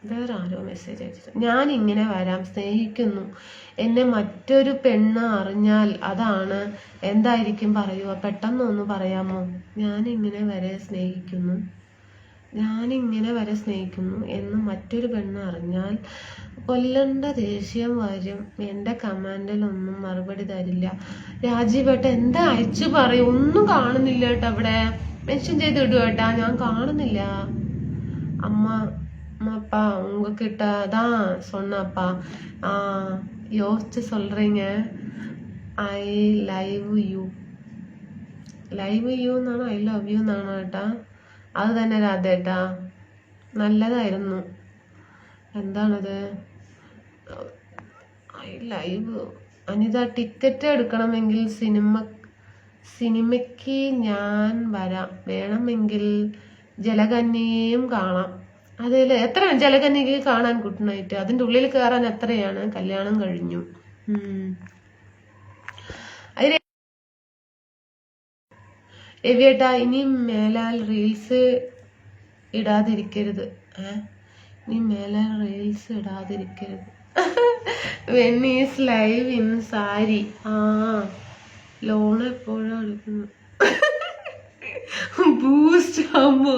വേറെ ആരോ മെസ്സേജ് അയച്ചിട്ട്. ഞാൻ ഇങ്ങനെ വരാം, സ്നേഹിക്കുന്നു. എന്നെ മറ്റൊരു പെണ്ണ് അറിഞ്ഞാൽ അതാണ്. എന്തായിരിക്കും പറയുക? പെട്ടെന്നൊന്ന് പറയാമോ? ഞാനിങ്ങനെ വരെ സ്നേഹിക്കുന്നു എന്ന് മറ്റൊരു പെണ്ണ് അറിഞ്ഞാൽ കൊല്ലണ്ട ദേഷ്യം വരും. എൻ്റെ കമാൻഡിലൊന്നും മറുപടി തരില്ല. രാജീവേട്ട എന്താ അയച്ചു പറയും? ഒന്നും കാണുന്നില്ല കേട്ടോ. അവിടെ മെൻഷൻ ചെയ്ത് ഇടുവേട്ടാ, ഞാൻ കാണുന്നില്ല. அம்மாப்பா உங்ககிட்ட தான் சொன்னப்பா. யோசிச்சு சொல்றீங்க. ഐ ലവ് യു എന്നാണോ ഐ ലവ് യു എന്നാണോ ഏട്ടാ? അത് തന്നെ രാധേട്ടാ, നല്ലതായിരുന്നു. എന്താണത്? I live. അനിത, ടിക്കറ്റ് എടുക്കണമെങ്കിൽ സിനിമയ്ക്ക് ഞാൻ വരാം. വേണമെങ്കിൽ ജലകന്യയും കാണാം. അതിൽ എത്ര ജലകന്യക കാണാൻ? Good night. അതിൻ്റെ ഉള്ളിൽ കയറാൻ എത്രയാണ്? കല്യാണം കഴിഞ്ഞു. രവിയേട്ടാ, ഇനി മേലാൽ റീൽസ് ഇടാതിരിക്കരുത്. Venice live in sari. Loan എപ്പോഴും എടുക്കുന്നു. ബൂസ്റ്റ് ആകുമ്പോ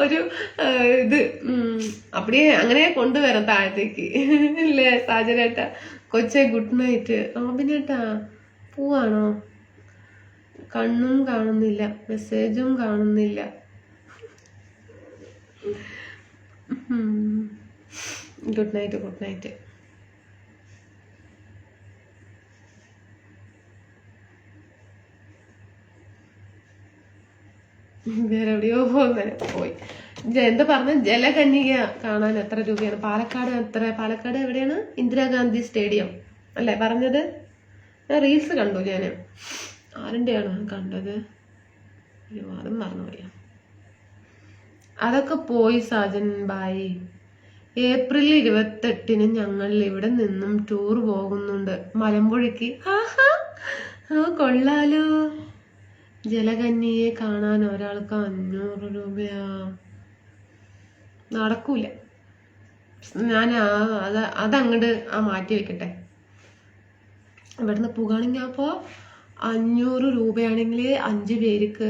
ഒരു ഇത് അപ്പടിയെ അങ്ങനെ കൊണ്ടുവരാം താഴത്തേക്ക് ഇല്ലേ സാജനേട്ടാ? കൊച്ചെ ഗുഡ് നൈറ്റ്. റോബിനേട്ടാ പോവാണോ? കണ്ണും കാണുന്നില്ല, മെസ്സേജും കാണുന്നില്ല. Good night. വേറെ എവിടെയോ പോയി. എന്താ പറഞ്ഞ ജലകന്യക കാണാൻ എത്ര രൂപയാണ്? പാലക്കാട് എവിടെയാണ്? ഇന്ദിരാഗാന്ധി സ്റ്റേഡിയം അല്ലേ പറഞ്ഞത്? ഞാൻ റീൽസ് കണ്ടു. ഞാൻ ആരുടെയാണ് കണ്ടത്? അതും മറന്നുപോയി. അതൊക്കെ പോയി സാജൻ ബായി. ഏപ്രിൽ 28-ന് ഞങ്ങൾ ഇവിടെ നിന്നും ടൂർ പോകുന്നുണ്ട് മലമ്പുഴയ്ക്ക്. കൊള്ളാലോ. ജലകന്യയെ കാണാൻ ഒരാൾക്ക് 500 രൂപയാ. നടക്കൂല. ഞാൻ അതങ്ങോട്ട് മാറ്റി വെക്കട്ടെ. ഇവിടുന്ന് പോകുകയാണെങ്കിൽ അപ്പോൾ 500 രൂപയാണെങ്കിൽ 5 പേർക്ക്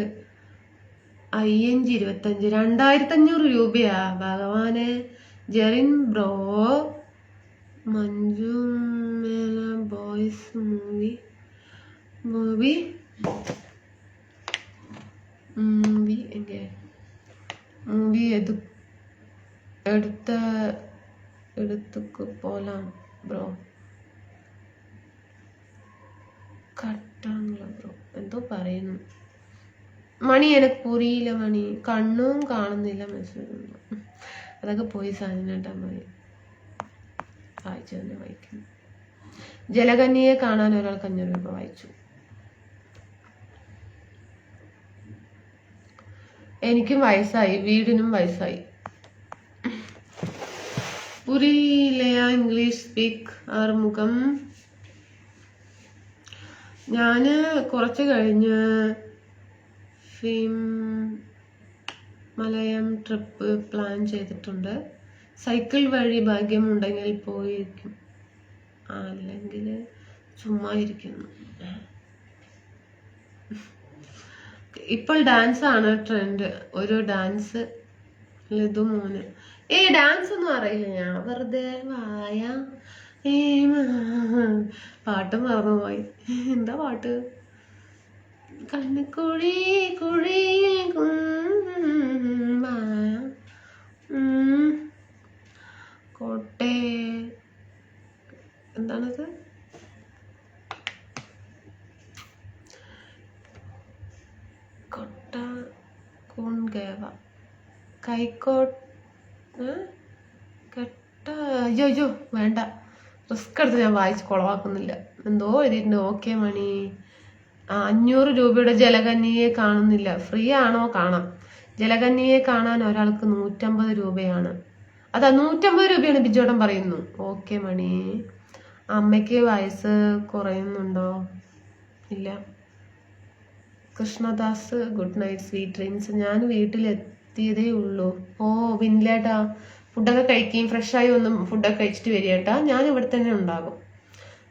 5×25 2500 രൂപയാ. ഭഗവാനെ. ജെറിൻ ബ്രോ മഞ്ജു മേല ബോയ്സ് മൂവി എടുത്തുക്ക് പോലാം ബ്രോ. കട്ടാണല്ലോ ബ്രോ. എന്തോ പറയുന്നു മണി. എനിക്ക് പുരിയില്ല മണി. കണ്ണും കാണുന്നില്ല മെസ്സേജ്. അതൊക്കെ പോയി സാധനട്ടാ മതി. വായിച്ചു തന്നെ വായിക്കുന്നു. ജലകന്യയെ കാണാൻ ഒരാൾക്ക് 500 രൂപ വായിച്ചു. എനിക്കും വയസ്സായി, വീടിനും വയസ്സായി. പുരിയിലെയ ഇംഗ്ലീഷ് സ്പീക്ക് ആറുമുഖം. ഞാന് കുറച്ച് കഴിഞ്ഞ് മലയം ട്രിപ്പ് പ്ലാൻ ചെയ്തിട്ടുണ്ട്. സൈക്കിൾ വഴി ഭാഗ്യമുണ്ടെങ്കിൽ പോയിരിക്കും, അല്ലെങ്കിൽ ചുമ്മാ ഇരിക്കുന്നു. ഇപ്പോൾ ഡാൻസ് ആണ് ട്രെൻഡ്. ഒരു ഡാൻസ് ലതു മോന്. ഡാൻസ് ഒന്നും അറിയില്ല ഞാൻ. വെറുതെ വായ. പാട്ട് മറന്നുപോയി. എന്താ പാട്ട്? കണ്ണുകുഴി കുഴി കോട്ടെ. എന്താണത്? കൊട്ട കൂൺകേവ കൈക്കോട്ട് കെട്ട. അയ്യോ വേണ്ട, റിസ്ക് എടുത്ത് ഞാൻ വായിച്ച് കുളവാക്കുന്നില്ല. എന്തോ എഴുതിയിട്ടുണ്ട്. ഓക്കെ മണി. 500 രൂപയുടെ ജലകന്യയെ കാണുന്നില്ല. ഫ്രീ ആണോ? കാണാം. ജലകന്യയെ കാണാൻ ഒരാൾക്ക് 150 രൂപയാണ്. അതാ 150 രൂപയാണ് ബിജോടൻ പറയുന്നു. ഓക്കെ മണി. അമ്മയ്ക്ക് വയസ്സ് കുറയുന്നുണ്ടോ? ഇല്ല. Krishnadas good night sweet dreams. ഞാൻ വീട്ടിലെത്തിയതേ ഉള്ളൂ. വിനിലേട്ടാ ഫുഡൊക്കെ കഴിക്കുകയും ഫ്രഷായി ഒന്ന് ഫുഡൊക്കെ കഴിച്ചിട്ട് വരികേട്ടാ. ഞാൻ ഇവിടെ തന്നെ ഉണ്ടാകും.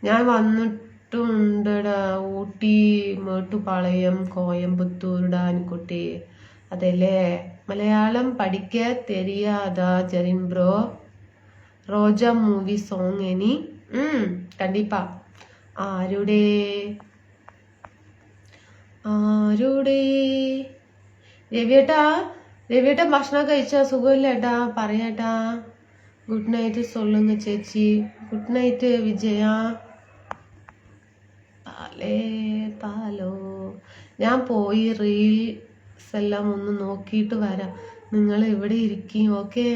ഞാൻ വന്നിട്ടുണ്ടടാ. ഊട്ടി, മേട്ടുപാളയം, കോയമ്പത്തൂർ, ഡാൻകുട്ടി. അതല്ലേ മലയാളം പഠിക്ക തെരിയാതാ Jerin bro? Roja movie song any? കണ്ടിപ്പാ. ആരുടെ രവിയേട്ടാ ഭക്ഷണം കഴിച്ചാ? സുഖമില്ലേട്ടാ? പറയാട്ടാ. ഗുഡ് നൈറ്റ് സൊല്ലുങ്ങ ചേച്ചി. ഗുഡ് നൈറ്റ് വിജയ. പാലോ. ഞാൻ പോയി റീൽസ് എല്ലാം ഒന്ന് നോക്കിയിട്ട് വരാം. നിങ്ങൾ ഇവിടെ ഇരിക്കും. ഓക്കെ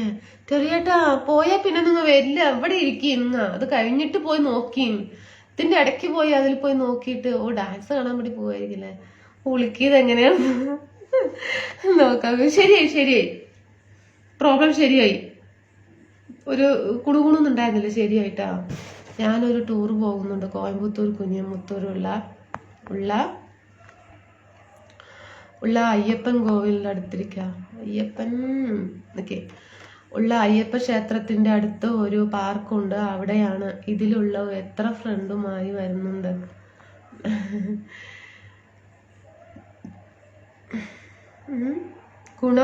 ചെറിയേട്ടാ. പോയാ പിന്നെ നിങ്ങൾ വരില്ല. ഇവിടെ ഇരിക്കും. അത് കഴിഞ്ഞിട്ട് പോയി നോക്കി. ഇതിന്റെ ഇടയ്ക്ക് പോയി അതിൽ പോയി നോക്കിയിട്ട് ഡാൻസ് കാണാൻ വേണ്ടി പോവായിരിക്കില്ലേ? വിളിക്കിയത് എങ്ങനെയാണ് നോക്കാം. ശരിയായി. പ്രോബ്ലം ശരിയായി. ഒരു കുണുകുണുന്നുണ്ടായിരുന്നില്ല. ശരിയായിട്ടാ. ഞാനൊരു ടൂർ പോകുന്നുണ്ട്. കോയമ്പത്തൂർ, കുഞ്ഞമ്പത്തൂരുള്ള അയ്യപ്പൻ കോവിലിന്റെ അടുത്തിരിക്കുക. അയ്യപ്പ ക്ഷേത്രത്തിന്റെ അടുത്ത് ഒരു പാർക്കുണ്ട്. അവിടെയാണ്. ഇതിലുള്ള എത്ര ഫ്രണ്ടുമായി വരുന്നുണ്ട്. ഗുണ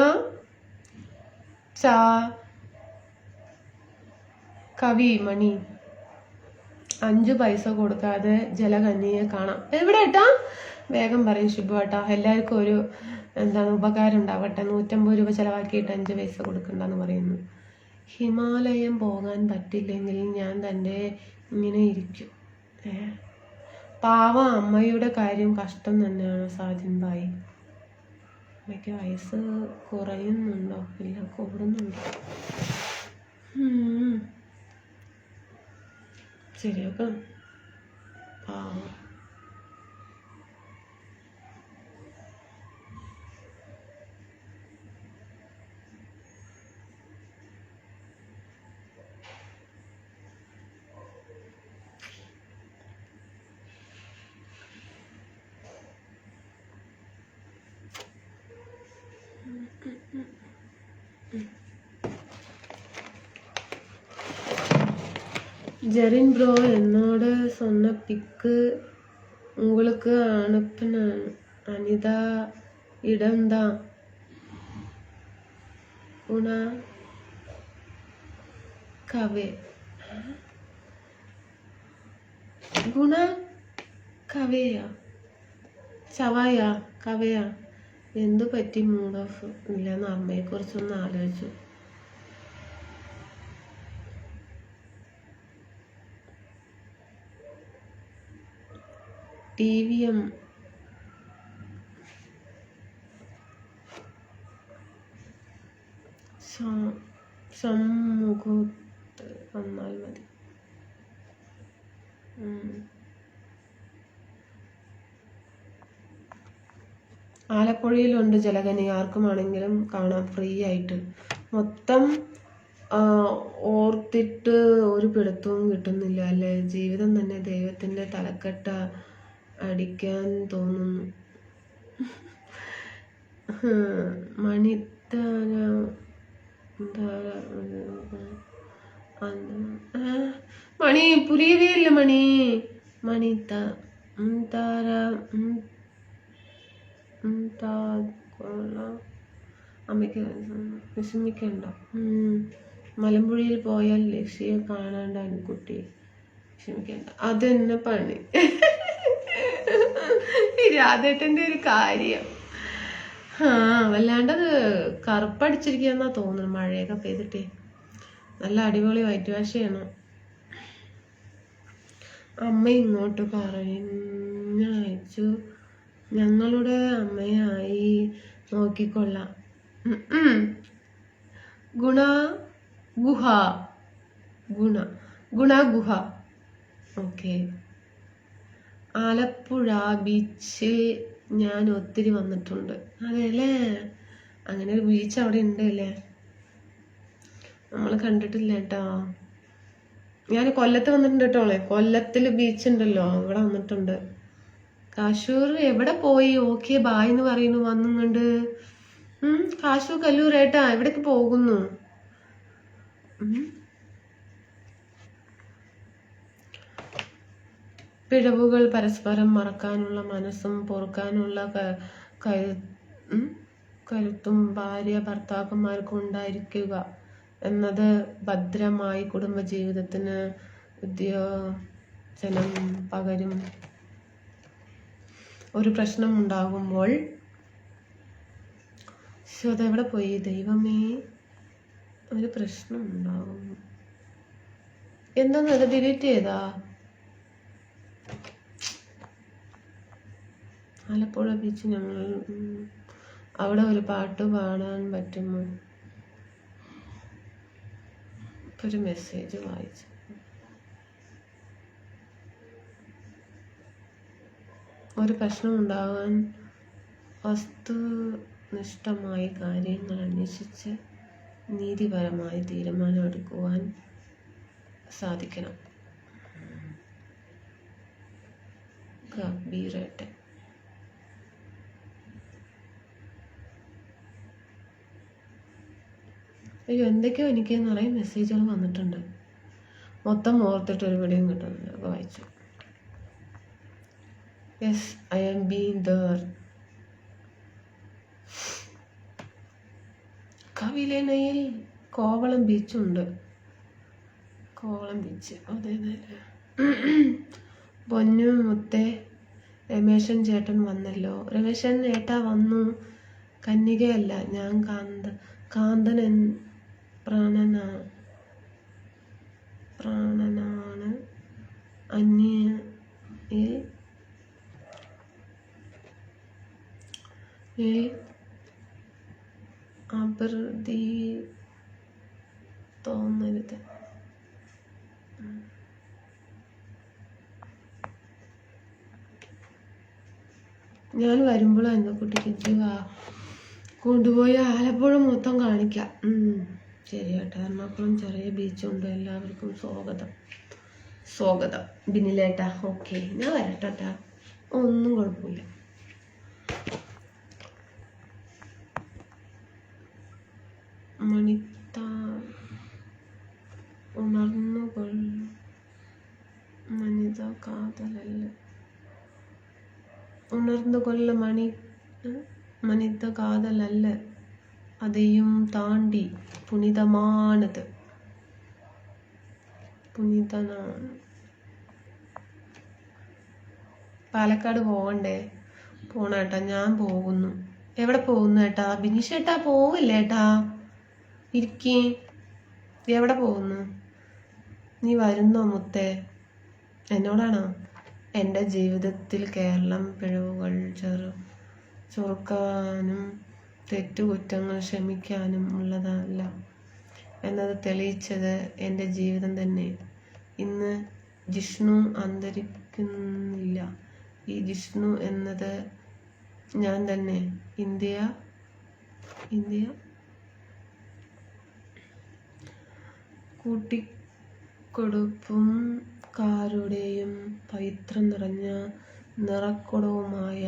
കവി മണി. 5 പൈസ കൊടുക്കാതെ ജലകന്യയെ കാണാം. എവിടെ ഏട്ടാ? വേഗം പറയും ശുഭ ഏട്ടാ. എല്ലാവർക്കും ഒരു ഉപകാരം ഉണ്ടാവട്ടെ. 150 രൂപ ചെലവാക്കിയിട്ട് 5 പൈസ കൊടുക്കണ്ടെന്ന് പറയുന്നു. ഹിമാലയം പോകാൻ പറ്റില്ലെങ്കിൽ ഞാൻ തന്നെ ഇങ്ങനെ ഇരിക്കും. പാവ അമ്മയുടെ കാര്യം കഷ്ടം തന്നെയാണ് സാജൻ ഭായി. അമ്മയ്ക്ക് വയസ്സ് കുറയുന്നുണ്ടോ? ഇല്ല, കൂടുന്നുണ്ടോ? ശരിയാക്കാം. പാവം. ஜெரின் ப்ரோ என்னோட சொன்ன பிக்கு உங்களுக்கு அனுப்புனேன். அனிதா இடம்தான். உனா கவே ഗുണ കവയാ ചവയാ കവയാ? എന്തു പറ്റി? മൂഡ് ഓഫ് ഇല്ലെന്ന് അമ്മയെക്കുറിച്ചൊന്ന് ആലോചിച്ചു. TVM സമൂഹത്ത് വന്നാൽ മതി. ആലപ്പുഴയിലുണ്ട് ജലകനി, ആർക്കുമാണെങ്കിലും കാണാം ഫ്രീ ആയിട്ട്. മൊത്തം ഓർത്തിട്ട് ഒരു പിടുത്തവും കിട്ടുന്നില്ല അല്ലേ? ജീവിതം തന്നെ ദൈവത്തിൻ്റെ തലക്കെട്ട അടിക്കാൻ തോന്നുന്നു. മണിത്താര മണി പുരിയവേ ഇല്ല. മണിത്താര അമ്മയ്ക്ക് വിഷമിക്കണ്ട. മലമ്പുഴയിൽ പോയാൽ ലക്ഷ്യെ കാണാണ്ട് അനുക്കുട്ടി വിഷമിക്കണ്ട. അതെന്നെ പണി. രാധേട്ടൻ്റെ ഒരു കാര്യം. വല്ലാണ്ടത് കറുപ്പടിച്ചിരിക്കുകയെന്നാ തോന്നുന്നു. മഴയൊക്കെ പെയ്തിട്ടേ നല്ല അടിപൊളി വൈറ്റ് വാഷ് ചെയ്യണം. അമ്മ ഇങ്ങോട്ട് പറഞ്ഞയച്ചു. ഞങ്ങളുടെ അമ്മയായി നോക്കിക്കൊള്ളാം. ഗുണ ഗുഹ. ഓക്കെ. ആലപ്പുഴ ബീച്ചിൽ ഞാൻ ഒത്തിരി വന്നിട്ടുണ്ട്. അതെല്ലേ, അങ്ങനെ ഒരു ബീച്ച് അവിടെ ഉണ്ട് അല്ലേ? നമ്മൾ കണ്ടിട്ടില്ല കേട്ടോ. ഞാൻ കൊല്ലത്ത് വന്നിട്ടുണ്ട് കേട്ടോളെ. കൊല്ലത്തിൽ ബീച്ച് ഉണ്ടല്ലോ, അവിടെ വന്നിട്ടുണ്ട്. കാശൂർ എവിടെ പോയി? ഓക്കെ ബായ് എന്ന് പറയുന്നു. വന്നുകൊണ്ട് കാശൂർ കല്ലൂർ ഏട്ടാ എവിടേക്ക് പോകുന്നു? പിഴവുകൾ പരസ്പരം മറക്കാനുള്ള മനസ്സും പൊറുക്കാനുള്ള കരുത്തും ഭാര്യ ഭർത്താക്കന്മാർക്കും ഉണ്ടായിരിക്കുക എന്നത് ഭദ്രമായി കുടുംബജീവിതത്തിന് ഉത്തേജനം പകരും. ഒരു പ്രശ്നം ഉണ്ടാകുമ്പോൾ അതെവിടെ പോയി ദൈവമേ? ഒരു പ്രശ്നം ഉണ്ടാകും. എന്താന്ന് അത് ഡിലീറ്റ് ചെയ്താ? ആലപ്പുഴ ബീച്ച് ഞങ്ങൾ അവിടെ ഒരു പാട്ട് പാടാൻ പറ്റുമോ? ഒരു മെസ്സേജ് വായിച്ചു. ഒരു പ്രശ്നം ഉണ്ടാകാൻ വസ്തുനിഷ്ഠമായി കാര്യങ്ങൾ അന്വേഷിച്ച് നീതിപരമായി തീരുമാനമെടുക്കുവാൻ സാധിക്കണം. ഗംഭീരട്ടെ. അയ്യോ, എന്തൊക്കെയോ എനിക്ക് നിറയെ മെസ്സേജുകൾ വന്നിട്ടുണ്ട്. മൊത്തം ഓർത്തിട്ട് ഒരു പിടിയും കിട്ടുന്നില്ല. അപ്പോൾ വായിച്ചു. Yes, I am being there. കവിലനയിൽ കോവളം ബീച്ചുണ്ട്. കോവളം ബീച്ച് അതെ. പൊന്നു മുത്തേ, രമേശൻ ചേട്ടൻ വന്നല്ലോ. രമേശൻ ഏട്ടാ വന്നു. കന്യകയല്ല ഞാൻ, കാന്തൻ പ്രാണനാണ്. അഭിവൃദ്ധി തോന്നരുത്. ഞാൻ വരുമ്പോഴും എൻ്റെ കുട്ടിക്ക് കൊണ്ടുപോയി ആലപ്പുഴ മൊത്തം കാണിക്കാം. ശരി കേട്ടോ. എറണാകുളം ചെറിയ ബീച്ചുണ്ട്. എല്ലാവർക്കും സ്വാഗതം ബിനിലേട്ടാ. ഓക്കെ, ഞാൻ വരട്ടെ. ഒന്നും കുഴപ്പമില്ല. മണിത്ത മനിത കാതലല്ല ഉണർന്നുകൊള്ള മനിത കാതലല്ല, അതെയും താണ്ടി പുനിതമാണത്. പുനിതനാണ്. പാലക്കാട് പോകണ്ടേ? പോണേട്ടാ, ഞാൻ പോകുന്നു. എവിടെ പോകുന്നു ഏട്ടാ? ബിനിഷേട്ടാ പോവില്ലേട്ടാ, ഇരിക്കേ. എവിടെ പോകുന്നു? നീ വരുന്നോ മുത്തേ? എന്നോടാണോ? എൻ്റെ ജീവിതത്തിൽ കേരളം പിഴവുകൾ ചെറുക്കാനും തെറ്റുകുറ്റങ്ങൾ ക്ഷമിക്കാനും ഉള്ളതല്ല എന്നത് തെളിയിച്ചത് എൻ്റെ ജീവിതം തന്നെ. ഇന്ന് ജിഷ്ണു അന്തരിക്കുന്നില്ല. ഈ ജിഷ്ണു എന്നത് ഞാൻ തന്നെ. ഇന്ത്യ കൂട്ടിക്കൊടുപ്പും കാരുടെയും പവിത്രം നിറഞ്ഞ നിറക്കുടവുമായ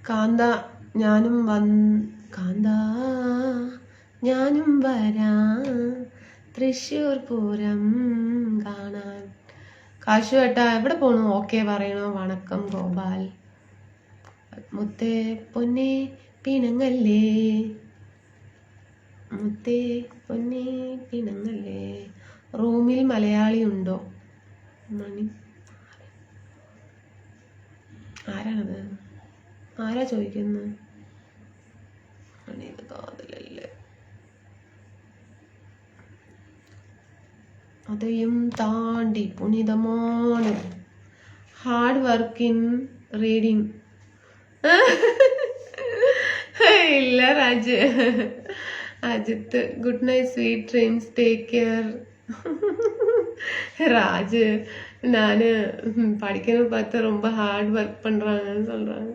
കാന്ത ഞാനും വരാം തൃശ്ശൂർ പൂരം കാണാൻ. കാശു ഏട്ടാ എവിടെ പോണു? ഓക്കെ പറയണോ? വണക്കം ഗോപാൽ. മുത്തേ പൊന്നെ പിണങ്ങല്ലേ, മുത്തേ പൊന്നെ പിണങ്ങല്ലേ. റൂമിൽ മലയാളി ഉണ്ടോ? മണി ആരാണത്? ആരാ ചോദിക്കുന്നത്? മണിത് കാതലല്ലേ, അതെയും താണ്ടി പുനിതമാണ്. Hard work in reading. ഇല്ല Raj. Ajith good night, sweet dreams, take care. Raju நான் படிக்கணும் பார்த்து ரொம்ப ஹார்ட் ஒர்க் பண்ணுறாங்கன்னு சொல்கிறாங்க.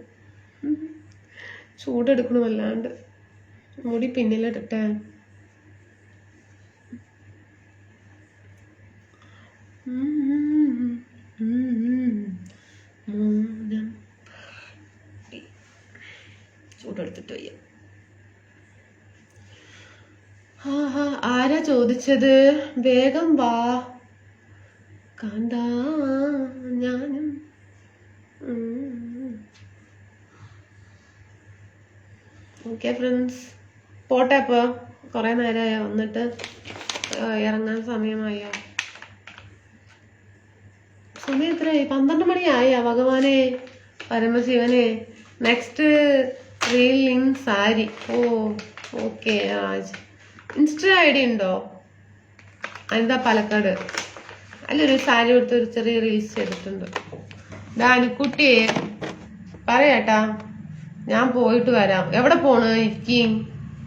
சூடு எடுக்கணும் விளாண்டு முடி பின்னில் எடுட்டேன். ചൂടെടുത്തിട്ട് വയ്യ. ആരാ ചോദിച്ചത്? വേഗം വാ കാന്താ. ഞാനും ഓക്കെ ഫ്രണ്ട്സ്, പോട്ടെ. അപ്പോൾ കുറേ നേരമായോ വന്നിട്ട്? ഇറങ്ങാൻ സമയമായോ? സമയം എത്രയായി? 12 മണിയായോ? ഭഗവാനെ പരമശിവനെ. Next reel in sari. ഓ ഓക്കെ. ഇൻസ്റ്റ ഐ ഡി ഉണ്ടോ? അനിത പാലക്കാട്. അല്ലൊരു സാരി കൊടുത്ത് ഒരു ചെറിയ റീൽസ് ചെയ്തിട്ടുണ്ട്. ഡാനിക്കുട്ടിയെ പറയാട്ടാ, ഞാൻ പോയിട്ട് വരാം. എവിടെ പോണ്? ഇരിക്കും,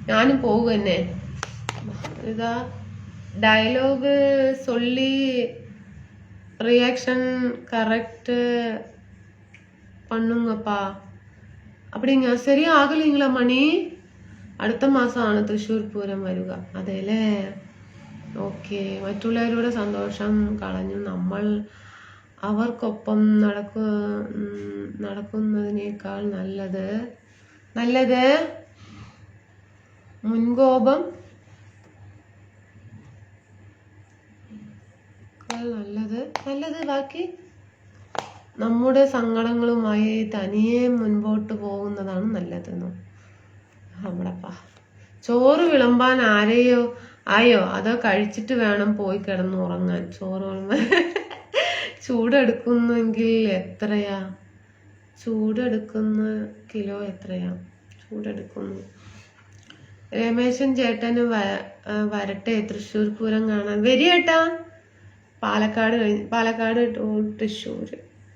ഞാനും പോകും തന്നെ. ഇതാ ഡയലോഗ് சொல்லி ரியாக்ஷன் கரெக்ட் பண்ணுங்கப்பா. அப்படிங்க. ശരിയാകലിങ്ങളാ മണി? അടുത്ത മാസമാണ് തൃശ്ശൂർ പൂരം വരിക. അതേല്ലേ? ഓക്കെ. മറ്റുള്ളവരുടെ സന്തോഷം കളഞ്ഞു നമ്മൾ അവർക്കൊപ്പം നടക്കുന്നതിനേക്കാൾ നല്ലത് മുൻകോപം നല്ലത് ബാക്കി നമ്മുടെ സങ്കടങ്ങളുമായി തനിയെ മുൻപോട്ട് പോകുന്നതാണ് നല്ലതെന്നോ? നമ്മളപ്പാ ചോറ് വിളമ്പാൻ ആയോ? അതോ കഴിച്ചിട്ട് വേണം പോയി കിടന്ന് ഉറങ്ങാൻ? ചോറ് വിളമ്പാൻ ചൂടെടുക്കുന്നെങ്കിൽ എത്രയാ? ചൂടെടുക്കുന്ന കിലോ എത്രയാ? ചൂടെടുക്കുന്നു. രമേശൻ ചേട്ടന് വരട്ടെ തൃശ്ശൂർ പൂരം കാണാൻ. വരിയേട്ടാ. പാലക്കാട്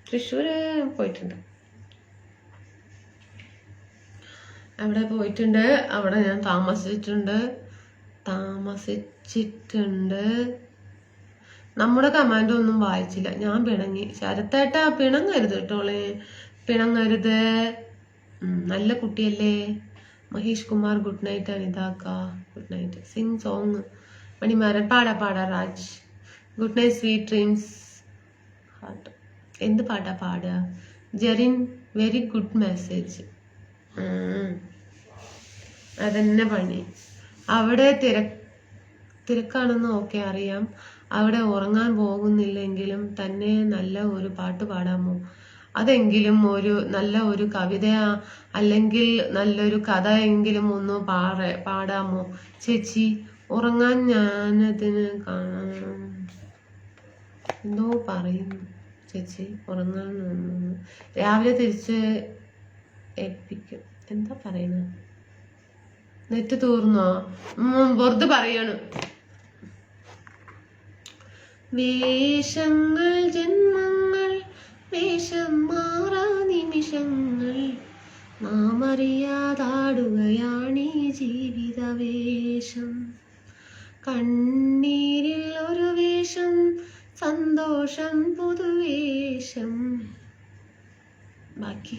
തൃശ്ശൂര് പോയിട്ടുണ്ട്. അവിടെ പോയിട്ടുണ്ട്. അവിടെ ഞാൻ താമസിച്ചിട്ടുണ്ട്. നമ്മുടെ കമാൻഡ് ഒന്നും വായിച്ചില്ല. ഞാൻ പിണങ്ങി. ശരത്തേട്ടാ പിണങ്ങരുത് കേട്ടോളെ, പിണങ്ങരുത്. നല്ല കുട്ടിയല്ലേ. Mahesh Kumar good night. അനിതാക്ക good night. Sing song. Manimaran പാടാ Raj good night. Sweet dreams. Heart. എന്ത് പാട്ടാ പാടുക? Jerin very good message. അതന്നെ പണി. അവിടെ തിരക്കാണെന്ന് ഒക്കെ അറിയാം. അവിടെ ഉറങ്ങാൻ പോകുന്നില്ലെങ്കിലും തന്നെ നല്ല ഒരു പാട്ട് പാടാമോ? അതെങ്കിലും നല്ല ഒരു കവിത അല്ലെങ്കിൽ നല്ലൊരു കഥ എങ്കിലും ഒന്ന് പാടാമോ ചേച്ചി? ഉറങ്ങാൻ ഞാനതിന് കാണാം. എന്തോ പറയുന്നു ചേച്ചി. ഉറങ്ങാൻ രാവിലെ തിരിച്ച് ഏൽപ്പിക്കും. എന്താ പറയുന്നത്? നെറ്റ് തീർന്നോ? വെറുതെ പറയാണ്. വേഷങ്ങൾ ജന്മങ്ങൾ വേഷം മാറാ നിമിഷങ്ങൾ നാം അറിയാതാടുകയാണീ ജീവിത വേഷം. കണ്ണീരിൽ ഒരു വേഷം, സന്തോഷം പുതുവേഷം. ബാക്കി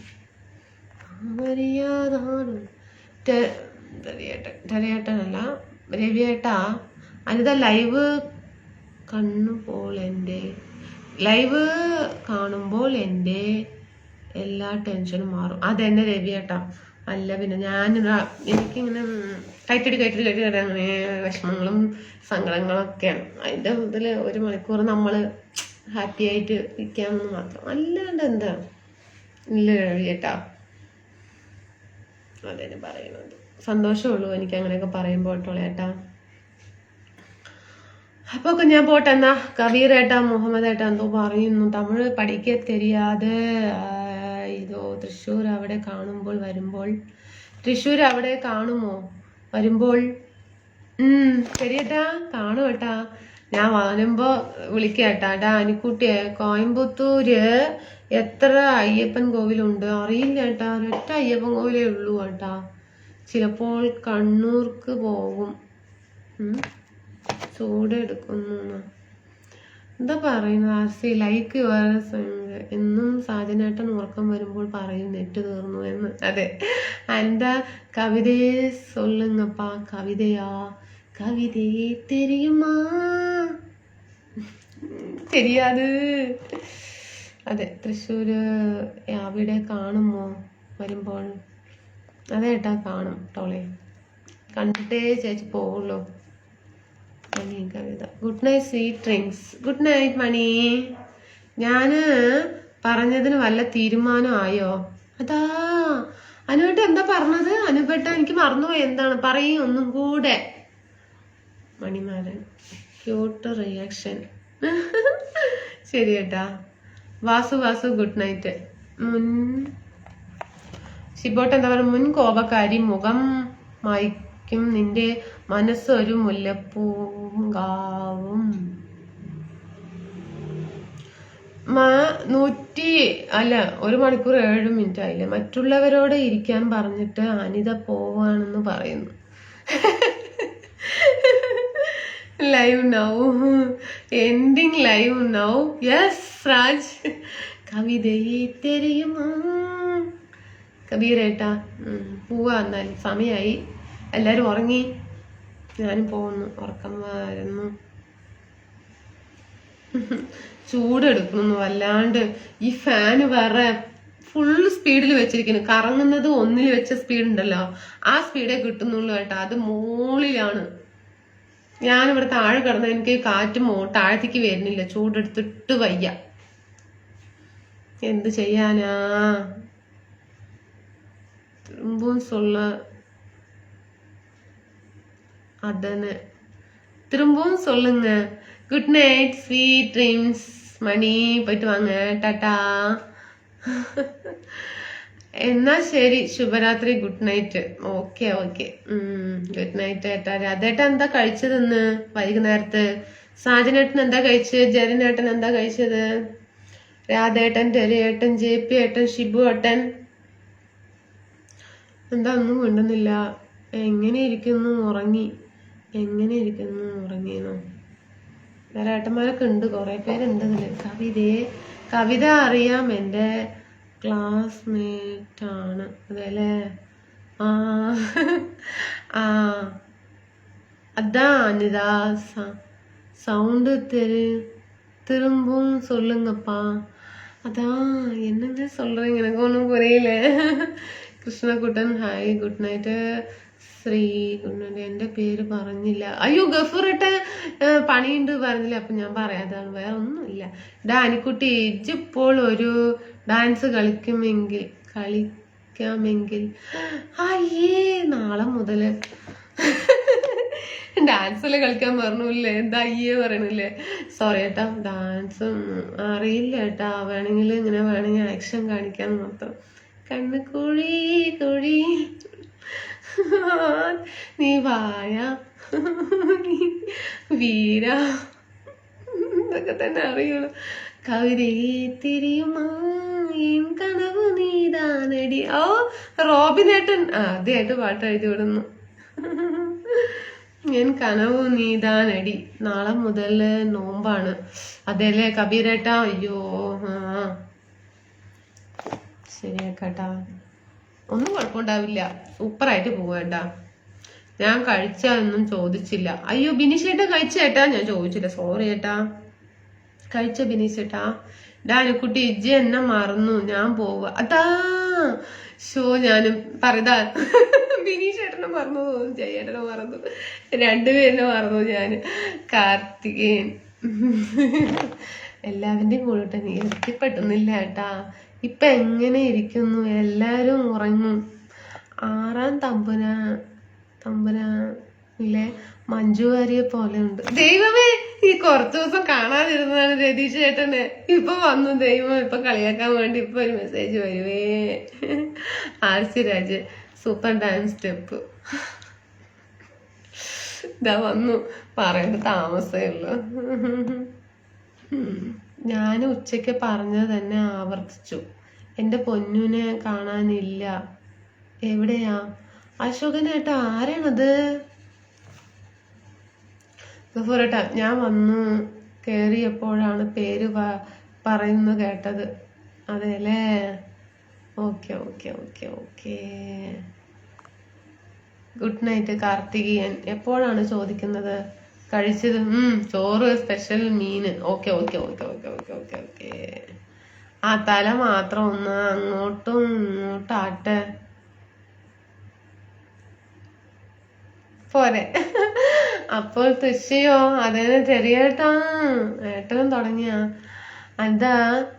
അറിയാതാടും. രവിയേട്ടനല്ല, രവിയേട്ടാ. അനിത ലൈവ് ലൈവ് കാണുമ്പോൾ എൻ്റെ എല്ലാ ടെൻഷനും മാറും. അതെന്നെ രവിയേട്ടാ. അല്ല പിന്നെ എനിക്കിങ്ങനെ കയറ്റടി അങ്ങനെ വിഷമങ്ങളും സങ്കടങ്ങളൊക്കെയാണ്. അതിൻ്റെ ഇതിൽ 1 മണിക്കൂർ നമ്മൾ ഹാപ്പി ആയിട്ട് ഇരിക്കാമെന്ന് മാത്രം. അല്ലാണ്ട് എന്താ ഇല്ല രവിയേട്ടാ. അതെന്നെ പറയുന്നത്. സന്തോഷമുള്ളൂ എനിക്ക് അങ്ങനെയൊക്കെ പറയുമ്പോൾ കേട്ടോ. അപ്പൊ ഞാൻ പോട്ടെ എന്നാ. കബീർ ഏട്ടാ, മുഹമ്മദ് ഏട്ടാ എന്തോ പറയുന്നു. തമിഴ് പഠിക്ക തെരിയാതെ ഇതോ തൃശ്ശൂർ അവിടെ കാണുമോ വരുമ്പോൾ? ശരിയേട്ടാ, കാണും ഏട്ടാ. ഞാൻ വരുമ്പോ വിളിക്കേട്ടാ. അനിക്കുട്ടിയെ, കോയമ്പത്തൂര് എത്ര അയ്യപ്പൻ കോവിലുണ്ട് അറിയില്ല ഏട്ടാ. ഒരൊറ്റ അയ്യപ്പൻ കോവിലേ ഉള്ളൂ ഏട്ടാ. ചിലപ്പോൾ കണ്ണൂർക്ക് പോകും. ചൂടെടുക്കുന്നു എന്താ പറയുന്നത്? ആർസി ലൈക്ക് എന്നും സാജനേട്ടൻ ഉറക്കം വരുമ്പോൾ പറയും നെറ്റ് തീർന്നു എന്ന്. അതെ, എൻ്റെ കവിതയെ സൊല്ലുങ്ങപ്പാ. കവിതയെ തെരിയുമാ? தெரியாது. അതെ, തൃശ്ശൂര് അവിടെ കാണുമോ വരുമ്പോൾ? അതെ ഏട്ടാ, കാണും ടോളെ. കണ്ടിട്ടേ ചേച്ചി പോവുള്ളൂ. Kavitha. Good night sweet dreams. Good night Mani. ഞാന് പറഞ്ഞതിന് വല്ല തീരുമാനം ആയോ? അതാ അനുപേട്ട എന്താ പറഞ്ഞത്? അനുപേട്ട എനിക്ക് മറന്നുപോയി. എന്താണ് പറയും ഒന്നും കൂടെ. Manimaran cute reaction. ശരി ഏട്ടാ. Vasu good night. ശിബോട്ട് എന്താ പറയുക? മുൻ കോപക്കാരി മുഖം മായ്ക്കും നിന്റെ മനസ്സൊരു മുല്ലപ്പൂങ്കാവും. 1 മണിക്കൂർ 7 മിനിറ്റ് ആയില്ലേ? മറ്റുള്ളവരോട് ഇരിക്കാൻ പറഞ്ഞിട്ട് അനിത പോവാണെന്ന് പറയുന്നു. Live now, ending live now. Yes Raj. കവിതയെ തെരിയുമോ? കബീരേട്ടാ പോവാ. എന്നാലും സമയമായി, എല്ലാരും ഉറങ്ങി. ഞാനും പോകുന്നു, ഉറക്കം വരുന്നു. ചൂടെടുക്കുന്നു വല്ലാണ്ട്. ഈ ഫാന് വേറെ ഫുൾ സ്പീഡിൽ വെച്ചിരിക്കുന്നു. കറങ്ങുന്നത് 1 വെച്ച സ്പീഡ് ഉണ്ടല്ലോ, ആ സ്പീഡേ കിട്ടുന്നുള്ളൂ കേട്ടോ. അത് മുകളിലാണ്. ഞാനിവിടെ താഴെ കിടന്ന എനിക്ക് കാറ്റ് താഴത്തേക്ക് വരുന്നില്ല. ചൂടെടുത്തിട്ട് വയ്യ. എന്ത് ചെയ്യാനാ? திரும்பவும் சொல்லுங்க. Good night sweet dreams. Mani போயிட்டு வாங்க. டாட்டா. എന്നാ ശരി, ശുഭരാത്രി. Good night. Okay. Good night ഏട്ടാ. രാധേട്ടൻ എന്താ കഴിച്ചതെന്ന് വൈകുന്നേരത്ത്? സാജനേട്ടൻ എന്താ കഴിച്ചത്? ജരനേട്ടൻ എന്താ കഴിച്ചത്? രാധേട്ടൻ, രേട്ടൻ, JP ഏട്ടൻ, ഷിബു ഏട്ടൻ. എന്താ ഒന്നും മിണ്ടുന്നില്ല? എങ്ങനെ ഇരിക്കുന്നു? ഉറങ്ങിയെന്നോ? വേറെ ഏട്ടന്മാരൊക്കെ ഉണ്ട്, കുറെ പേരുണ്ട് ഇതില്. കവിത അറിയാം, എൻ്റെ ക്ലാസ്മേറ്റ് ആണ്. അതേല്ലേ? ആ ആ அதான் அனிதா சவுண்டு திரும்பவும் சொல்லுங்கப்பா. அதான் என்னங்க சொல்றீங்க, எனக்கு ஒன்றும் புரியல. Krishnakuttan hi, good night. Sree good night. എൻ്റെ പേര് പറഞ്ഞില്ല. അയ്യോ ഗഫൂറേട്ടൻ പണിയുണ്ട് പറഞ്ഞില്ല, അപ്പൊ ഞാൻ പറയാതാണ്, വേറെ ഒന്നുമില്ല. ഡാനിക്കുട്ടി, ഇജിപ്പോൾ ഒരു ഡാൻസ് കളിക്കാമെങ്കിൽ അയ്യേ നാളെ മുതല് ഡാൻസ് കളിക്കാൻ പറഞ്ഞില്ലേ? എന്താ അയ്യേ പറയണില്ലേ? സോറി ഏട്ടാ, ഡാൻസ് അറിയില്ല ഏട്ടാ. വേണമെങ്കിൽ ആക്ഷൻ കാണിക്കാൻ മാത്രം. കണ്ണ് കുഴി നീ വായ വീര ഇതൊക്കെ തന്നെ അറിയുള്ളൂ. കവിതയെ തിരിയുമാ എൻ കനവ് നീതാനടി. ഓ റോബിനേട്ടൻ ആദ്യമായിട്ട് പാട്ട് എഴുതി വിടുന്നു. എൻ കനവ് നീതാനടി. നാളെ മുതൽ നോമ്പാണ്. അതേല്ലേ കബീരേട്ടാ? അയ്യോ ശരിയാക്കാട്ടാ, ഒന്നും കുഴപ്പമുണ്ടാവില്ല, സൂപ്പറായിട്ട് പോവേട്ടാ. ഞാൻ കഴിച്ചൊന്നും ചോദിച്ചില്ല. അയ്യോ ബിനീഷേട്ടാ കഴിച്ചേട്ടാ? ഞാൻ ചോദിച്ചില്ല, സോറി ഏട്ടാ. കഴിച്ച ബിനീഷേട്ടാ? ഡാനിക്കുട്ടി ഇജ്ജ് എന്നെ മറന്നു, ഞാൻ പോവുക. അതാ ഞാനും പറയതാ. ബിനീഷേട്ടനെ മറന്നു, ജയേട്ടനെ മറന്നു, രണ്ടുപേരിനെ മറന്നു ഞാൻ. കാർത്തികേയൻ എല്ലാവരുടെയും കൂടെ നീ എത്തിപ്പെട്ടുന്നില്ല ഏട്ടാ. ഇപ്പൊ എങ്ങനെ ഇരിക്കുന്നു? എല്ലാരും ഉറങ്ങും. 6-ാം തമ്പുരാനിലെ മഞ്ജു വാര്യരെ പോലെ ഉണ്ട്. ദൈവമേ, ഈ കുറച്ചു ദിവസം കാണാതിരുന്നതാണ് രതീഷ് ചേട്ടനെ. ഇപ്പൊ വന്നു ദൈവം, ഇപ്പൊ കളിയാക്കാൻ വേണ്ടി ഇപ്പൊ ഒരു മെസ്സേജ് വരുവേ. RC Raj super dance step. ഇതാ വന്നു, പറയേണ്ട താമസമേ ഉള്ളു. ഞാൻ ഉച്ചയ്ക്ക് പറഞ്ഞത് തന്നെ ആവർത്തിച്ചു. എൻ്റെ പൊന്നുനെ കാണാനില്ല. എവിടെയാ? അശോകനേട്ടാ, ആരാണത്? ഗഫൂറേട്ടാ, ഞാൻ വന്നു കേറിയപ്പോഴാണ് പേര് പറയുന്നു കേട്ടത്. അതെല്ലേ? ഓക്കെ. Good night Karthikeyan. എപ്പോഴാണ് ചോദിക്കുന്നത്? കഴിച്ചത്? ചോറ്, സ്പെഷ്യൽ മീന്. ഓക്കെ. ആ തല മാത്രം ഒന്ന് അങ്ങോട്ടും ഇങ്ങോട്ടാട്ടെ പോരെ. അപ്പോൾ തുഷ്യോ? അതേനെ ചെറിയേട്ടാ, ഏട്ടനും തുടങ്ങിയ എന്താ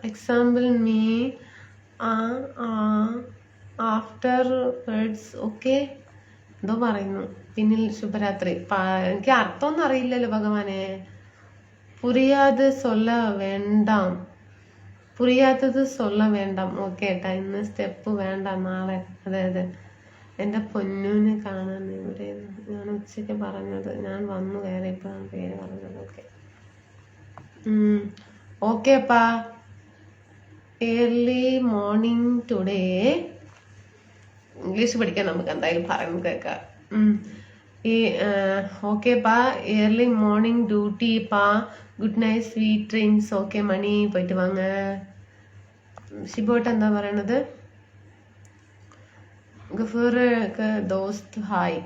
example me after words. Okay, എന്തോ പറയുന്നു. പിന്നിൽ ശുഭരാത്രി. എനിക്ക് അർത്ഥമൊന്നും അറിയില്ലല്ലോ ഭഗവാനെ. പുരിയാത്തത് സൊല്ല വേണ്ടാം. ഓക്കെ ഏട്ടാ, ഇന്ന് സ്റ്റെപ്പ് വേണ്ട, നാളെ. അതെ എൻ്റെ പൊന്നൂനെ കാണാൻ ഇവിടെ. ഞാൻ ഉച്ചയ്ക്ക് പറഞ്ഞത്, ഞാൻ വന്നു കയറിയപ്പോഴാണ് പേര് പറഞ്ഞത്. ഓക്കേപ്പാ. Early morning today. ഇംഗ്ലീഷ് പഠിക്കാൻ നമുക്ക് എന്തായാലും പറയുന്നത് കേൾക്കാം. ഓക്കേപ്പാ, ഏർലി മോർണിംഗ് ഡ്യൂട്ടി പാ. Good night sweet dreams. Okay Mani, പോയിട്ട് വാങ്ങ. ഷിബോട്ട് എന്താ പറയണത്? ഗഫൂർ ദോസ്ത് ഹായ്.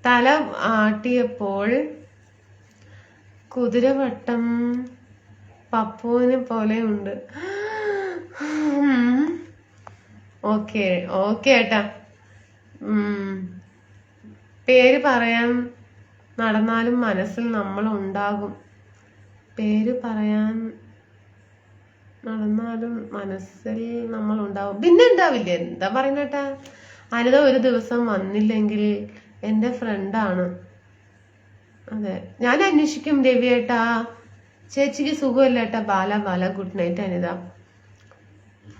തല ആട്ടിയപ്പോൾ കുതിരവട്ടം പപ്പുവിനെ പോലെ ഉണ്ട്. ഓക്കെ ഏട്ടാ. പേര് പറയാൻ നടന്നാലും മനസ്സിൽ നമ്മൾ ഉണ്ടാകും. പേര് പറയാൻ നടന്നാലും മനസ്സിൽ നമ്മൾ ഉണ്ടാവും. പിന്നെ ഉണ്ടാവില്ല. എന്താ പറയുന്നേട്ടാ? അനിത ഒരു ദിവസം വന്നില്ലെങ്കിൽ എൻ്റെ ഫ്രണ്ടാണ്. അതെ, ഞാൻ അന്വേഷിക്കും രവിയേട്ടാ. ചേച്ചിക്ക് സുഖമല്ല ഏട്ടാ. ബാല ഗുഡ് നൈറ്റ് അനിത.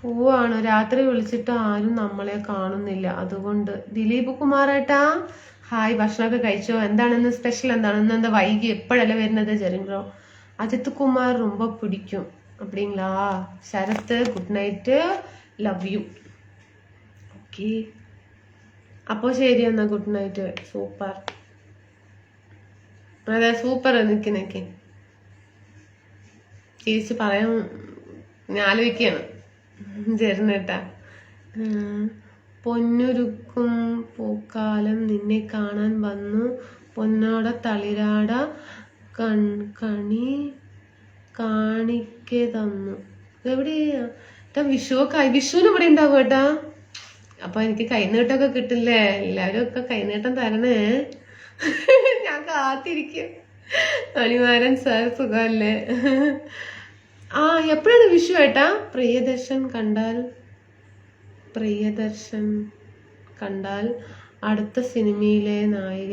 പോവാണ്. രാത്രി വിളിച്ചിട്ട് ആരും നമ്മളെ കാണുന്നില്ല, അതുകൊണ്ട്. ദിലീപ് കുമാറേട്ടാ ഹായ്. ഭക്ഷണമൊക്കെ കഴിച്ചോ? എന്താണെന്ന് സ്പെഷ്യൽ? എന്താ വൈകി? എപ്പോഴല്ല വരുന്നത്? ജെറിൻബ്രോ. അജിത് കുമാർ ரொம்ப പിടിക്കും அப்படிங்களா? Sarath good night, love you. Okay, അപ്പോൾ ശരി എന്നാ, ഗുഡ് നൈറ്റ്. സൂപ്പർ, അതെ സൂപ്പർ. നിക്ക് തിരിച്ച് പറയാൻ ഞാൻ ആലോചിക്കുകയാണ്. ചേർന്നേട്ടാ, പൊന്നുരുക്കും പൂക്കാലം നിന്നെ കാണാൻ വന്നു, പൊന്നോട തളിരാട കണി കാണിക്ക തന്നു. എവിടെയാ വിഷുവൊക്കെ? വിഷുവിന് ഇവിടെ ഉണ്ടാവും കേട്ടാ. അപ്പൊ എനിക്ക് കൈനീട്ടമൊക്കെ കിട്ടില്ലേ? എല്ലാവരും ഒക്കെ കൈനീട്ടം തരണേ. ഞാൻ കാത്തിരിക്കും. മണിമാരൻ സാർ സുഖമല്ലേ? ആ, എപ്പോഴാണ് വിഷു ഏട്ടാ? പ്രിയദർശൻ കണ്ടാൽ അടുത്ത സിനിമയിലെ നായിക.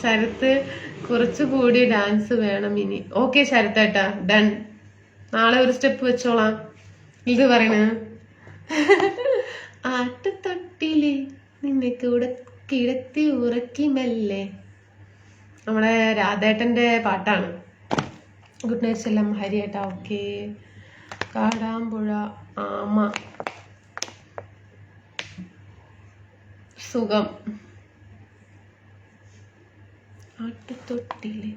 ശരത്ത്, കുറച്ചുകൂടി ഡാൻസ് വേണം ഇനി. ഓക്കെ ശരത്തേട്ടാ, ഡൺ. നാളെ ഒരു സ്റ്റെപ്പ് വെച്ചോളാം. ഇത് പറയണ ആട്ടുതൊട്ടില് നിന്നെ കൂടെ കിടത്തി ഉറക്കി മെല്ലെ, നമ്മുടെ രാധേട്ടന്റെ പാട്ടാണ്. Good night സെല്ലം ഹരിയേട്ടാ. ഓക്കെ, കാടാമ്പുഴ ആമ സുഖം. ആട്ടുതൊട്ടില്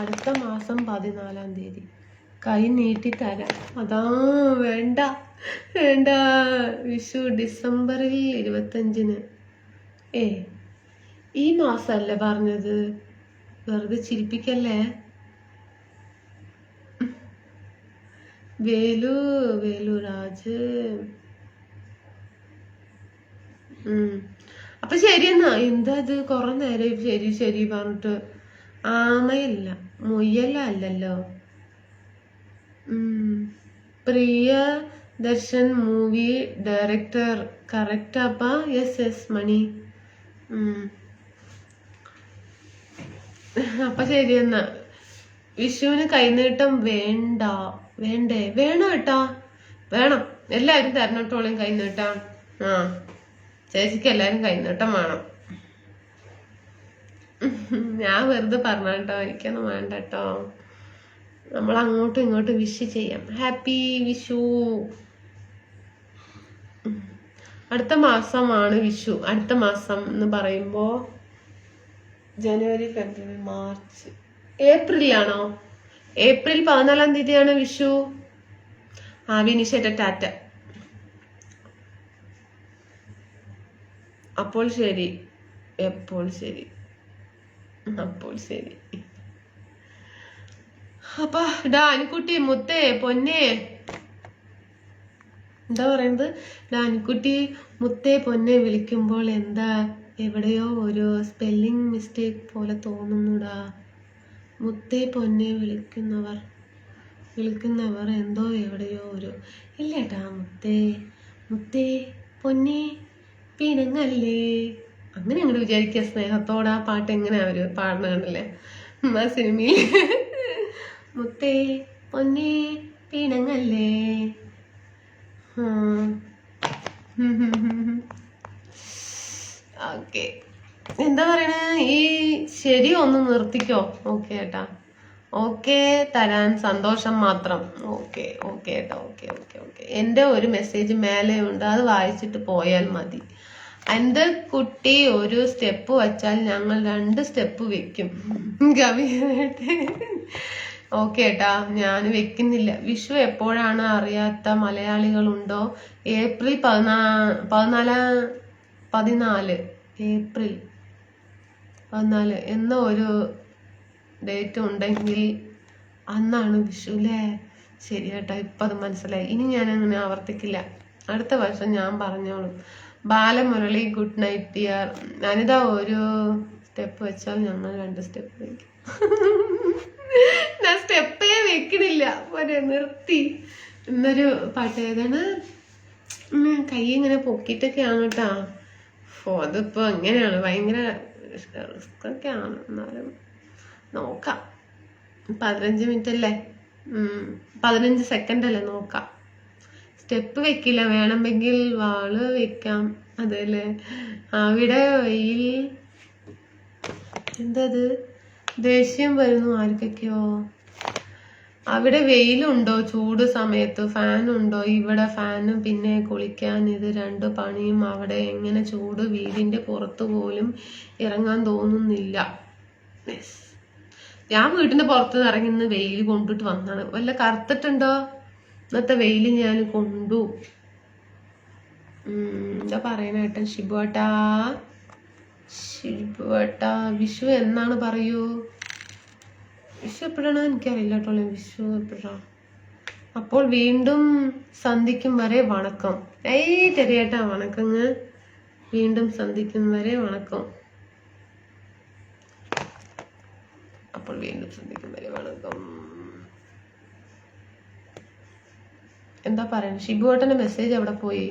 അടുത്ത മാസം 14-ാം തീയതി കൈ നീട്ടി തരാം. അതാ വേണ്ട. വിഷു ഡിസംബറിൽ 25-ന്. ഈ മാസല്ലേ പറഞ്ഞത്? വെറുതെ ചിരിപ്പിക്കല്ലേ. വേലുരാജ്. അപ്പൊ ശരിയെന്നാ. എന്താ ഇത് കുറെ നേരം ശരി പറഞ്ഞിട്ട്? ആമയല്ല, മുയലല്ലോ. പ്രിയദർശൻ മൂവി ഡയറക്ടർ കറക്റ്റ് അപ്പാ? യെസ് മണി. അപ്പൊ ശരി എന്നാ. വിഷുവിന് കൈനീട്ടം വേണ്ടേ? വേണം കേട്ടാ, വേണം. എല്ലാരും തരണട്ടോളം കൈനീട്ടാം. ചേച്ചിക്ക് എല്ലാരും കൈനീട്ടം വേണം. ഞാൻ വെറുതെ പറഞ്ഞോ, എനിക്കൊന്നും വേണ്ട കേട്ടോ. നമ്മൾ അങ്ങോട്ടും ഇങ്ങോട്ടും വിഷ് ചെയ്യാം. ഹാപ്പി വിഷു. അടുത്ത മാസമാണ് വിഷു. അടുത്ത മാസം എന്ന് പറയുമ്പോ ജനുവരി, ഫെബ്രുവരി, മാർച്ച്, ഏപ്രിലാണോ? ഏപ്രിൽ 14-ാം തീയതിയാണ് വിഷു. വിനിഷേട്ട ടാറ്റ. അപ്പോൾ ശരി. അപ്പൊ ഡാനിക്കുട്ടി, മുത്തേ, പൊന്നേ, എന്താ പറയുന്നത്? ഡാനിക്കുട്ടി, മുത്തേ, പൊന്നെ വിളിക്കുമ്പോൾ എന്താ എവിടെയോ ഒരു സ്പെല്ലിംഗ് മിസ്റ്റേക്ക് പോലെ തോന്നുന്നുടാ. മുത്തേ പൊന്നെ വിളിക്കുന്നവർ എന്തോ എവിടെയോ ഒരു ഇല്ലേട്ടാ. മുത്തേ പൊന്നെ പിണങ്ങല്ലേ, അങ്ങനെ അങ്ങോട്ട് വിചാരിക്കുക. സ്നേഹത്തോടെ ആ പാട്ട് എങ്ങനെ അവര് പാടുന്ന കണ്ടല്ലേ ആ സിനിമയിൽ. മുത്തേ പൊന്നെ പിണങ്ങല്ലേ. ഓക്കെ, എന്താ പറയണേ? ഈ ശരി ഒന്ന് നിർത്തിക്കോ. ഓക്കെ ഏട്ടാ, ഓക്കെ തരാൻ സന്തോഷം മാത്രം. ഓക്കെ ഏട്ടാ, ഓക്കെ. എൻ്റെ ഒരു മെസ്സേജ് മേലെ ഉണ്ട്, അത് വായിച്ചിട്ട് പോയാൽ മതി. എൻ്റെ കുട്ടി ഒരു സ്റ്റെപ്പ് വച്ചാൽ ഞങ്ങൾ 2 സ്റ്റെപ്പ് വെക്കും. ഓക്കെ ഏട്ടാ, ഞാൻ വെക്കുന്നില്ല. വിഷു എപ്പോഴാണ് അറിയാത്ത മലയാളികളുണ്ടോ? ഏപ്രിൽ 14 ഏപ്രിൽ 14 എന്ന ഒരു ഡേറ്റ് ഉണ്ടെങ്കിൽ അന്നാണ് വിഷു അല്ലേ? ശരി കേട്ടോ, ഇപ്പം അത് മനസ്സിലായി. ഇനി ഞാൻ അങ്ങനെ ആവർത്തിക്കില്ല. അടുത്ത വർഷം ഞാൻ പറഞ്ഞോളും. Balamurali, good night dear. ഞാനിതാ ഒരു സ്റ്റെപ്പ് വെച്ചാൽ ഞങ്ങൾ 2 സ്റ്റെപ്പ് വയ്ക്കും. ഞാൻ സ്റ്റെപ്പേ വെക്കണില്ല, നിർത്തി. ഇന്നൊരു പാട്ട് ഏതാണ്? കൈ ഇങ്ങനെ പൊക്കിയിട്ടൊക്കെയാണ് കേട്ടാ. അതിപ്പോ എങ്ങനെയാണ്, ഭയങ്കര റിസ്ക് ഒക്കെയാണ്. എന്നാലും നോക്കാം. 15 മിനിറ്റ് അല്ലേ, 15 സെക്കൻഡ് അല്ലേ, നോക്കാം. സ്റ്റെപ്പ് വെക്കില്ല, വേണമെങ്കിൽ വാള് വെക്കാം. അതല്ലേ അവിടെ വെയിൽ. എന്തത്? ദേഷ്യം വരുന്നു ആർക്കൊക്കെയോ. അവിടെ വെയിലുണ്ടോ? ചൂട് സമയത്ത് ഫാനുണ്ടോ? ഇവിടെ ഫാനും പിന്നെ കുളിക്കാൻ ഇത് രണ്ട് പണിയും. അവിടെ എങ്ങനെ ചൂട്, വീടിന്റെ പുറത്ത് പോലും ഇറങ്ങാൻ തോന്നുന്നില്ല. ഞാൻ വീട്ടിന്റെ പുറത്ത് ഇറങ്ങി ഇന്ന് വെയിൽ കൊണ്ടിട്ട് വന്നാണ്. വല്ല കറുത്തിട്ടുണ്ടോ? ഇന്നത്തെ വെയിൽ ഞാൻ കൊണ്ടു. എന്താ പറയണേട്ടൻ? ഷിബുവേട്ടാ, ഷിബുവേട്ടാ, വിഷു എന്നാണ് പറയൂ? വിഷു എപ്പോഴാണ് എനിക്കറിയില്ല കേട്ടോ. വിഷു എപ്പോഴാണ്? അപ്പോൾ വീണ്ടും സന്ധിക്കും വരെ വണക്കം. തെരിയേട്ടാ വണക്കങ്ങ്. വീണ്ടും സന്ധിക്കും വരെ വണക്കം. അപ്പോൾ വീണ്ടും സന്ധിക്കും വരെ വണക്കം. എന്താ പറയുന്നത്? ഷിബുവേട്ടന്റെ മെസ്സേജ് എവിടെ പോയി?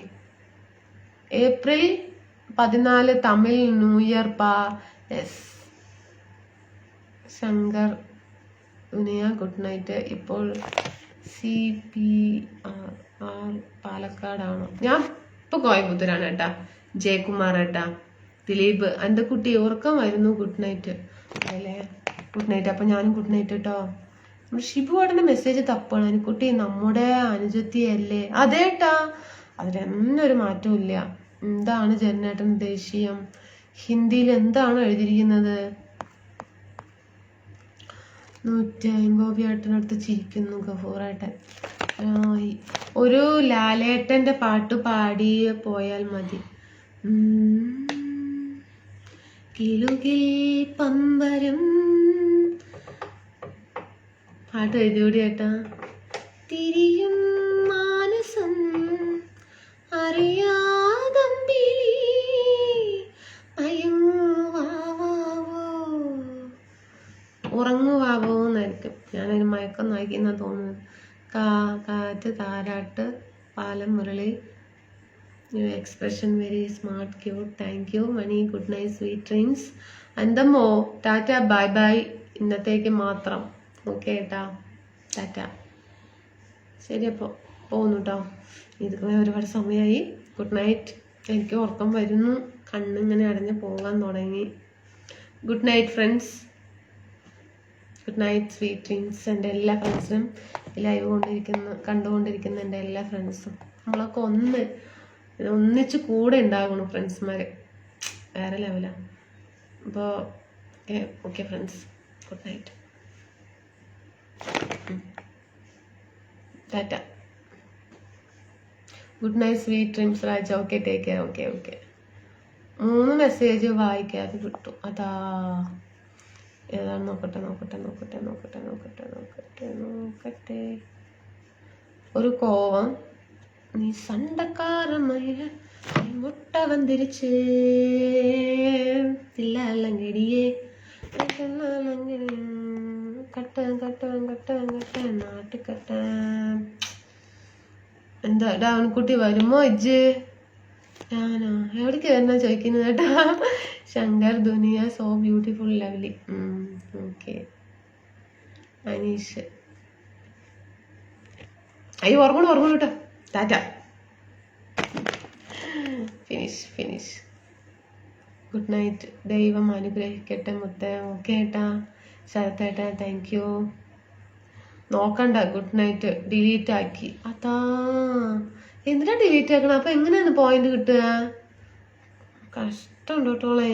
ഏപ്രിൽ 14 തമിഴ് ന്യൂ ഇയർ പാ. യെസ്. ശങ്കർ ദുനിയ ഗുഡ് നൈറ്റ്. ഇപ്പോൾ CPR പാലക്കാടാണോ? ഞാൻ ഇപ്പൊ കോയമ്പത്തൂരാണ് ഏട്ടാ. ജയകുമാർ ഏട്ടാ, ദിലീപ്, എൻ്റെ കുട്ടി ഉറക്കം വരുന്നു. ഗുഡ് നൈറ്റ് അല്ലേ? Good night. അപ്പൊ ഞാനും ഗുഡ് നൈറ്റ് കേട്ടോ. ഷിബുവേട്ടന്റെ മെസ്സേജ് തപ്പാണ്. അനുക്കുട്ടി നമ്മുടെ അനുജത്തിയല്ലേ? അതേട്ടാ, അതിലൊന്നും ഒരു മാറ്റവും ഇല്ല. എന്താണ് ജനേട്ടൻ ദേശീയം? ഹിന്ദിയിൽ എന്താണ് എഴുതിയിരിക്കുന്നത്? 150 ഏട്ടനടുത്ത് ചിരിക്കുന്നു ഗഫൂറേട്ടൻ. ഒരു ലാലേട്ടന്റെ പാട്ട് പാടി പോയാൽ മതി. കിലുകിൽ പമ്പരം പാട്ട് എഴുതിയോടി ഏട്ടാ. തിരിയും മാനസം അറിയാതമ്പിളി അയങ്ങുവാവോ ഉറങ്ങുവാവോന്നായിരിക്കും. ഞാനൊരു മയക്കം നോക്കിയെന്നാ തോന്നുന്നത്. കാറ്റ് താരാട്ട് പാലം Murali. New expression very smart cute. Thank you Mani. Good night sweet dreams. അന്തമ്മോ ടാറ്റ ബൈ ബൈ. ഇന്നത്തേക്ക് മാത്രം. ഓക്കെ ഏട്ടാ, ടാറ്റ. ശരി, അപ്പോൾ പോകുന്നു കേട്ടോ. ഇതുപോലെ ഒരുപാട് സമയമായി. Good night. എനിക്ക് ഉറക്കം വരുന്നു. കണ്ണിങ്ങനെ അടഞ്ഞ് പോകാൻ തുടങ്ങി. Good night friends. Good night sweet dreams. എൻ്റെ എല്ലാ ഫ്രണ്ട്സിനും, ലൈവ് കണ്ടുകൊണ്ടിരിക്കുന്ന എൻ്റെ എല്ലാ ഫ്രണ്ട്സും, നമ്മളൊക്കെ ഒന്നിച്ച് കൂടെ ഉണ്ടാകണം ഫ്രണ്ട്സ്മാർ. വേറെ ലെവലാണ്. അപ്പോൾ okay friends, good night, tata. Good night sweet dreams Raja. Okay, take care. Okay. 3 message വായിക്കാതെ വിട്ടു. അതാ ഏതാണ്? നോക്കട്ടെ. ഒരു കോവം. നീ സണ്ടക്കാരമയില മുട്ട വന്നിരിച്ച് തില്ലങ്കിടിയേ കട്ട നാട്ടുകട്ട. എന്താ ഡാവൻകുട്ടി വരുമോ ഇജ്ജ്? ഞാനോ എവിടേക്ക് വരുന്ന ചോദിക്കുന്നത് കേട്ടാ. ശങ്കർ ദുനിയ so beautiful lovely. Okay. Aneesh. അയ്യോ ഓർമ്മ കേട്ടോ. ടാറ്റ. ഫിനിഷ്. Good night. ദൈവം അനുഗ്രഹിക്കട്ടെ മുത്തേ. ഓക്കെ ഏട്ടാ. ശരത്തേട്ടാ, താങ്ക് യു. നോക്കണ്ട. Good night. ഡിലീറ്റ് ആക്കി. അതാ എന്തിനാ ഡിലീറ്റ് ആക്കണം? അപ്പൊ എങ്ങനെയാണ് പോയിന്റ് കിട്ടുക? കഷ്ടമുണ്ട് കേട്ടോളേ.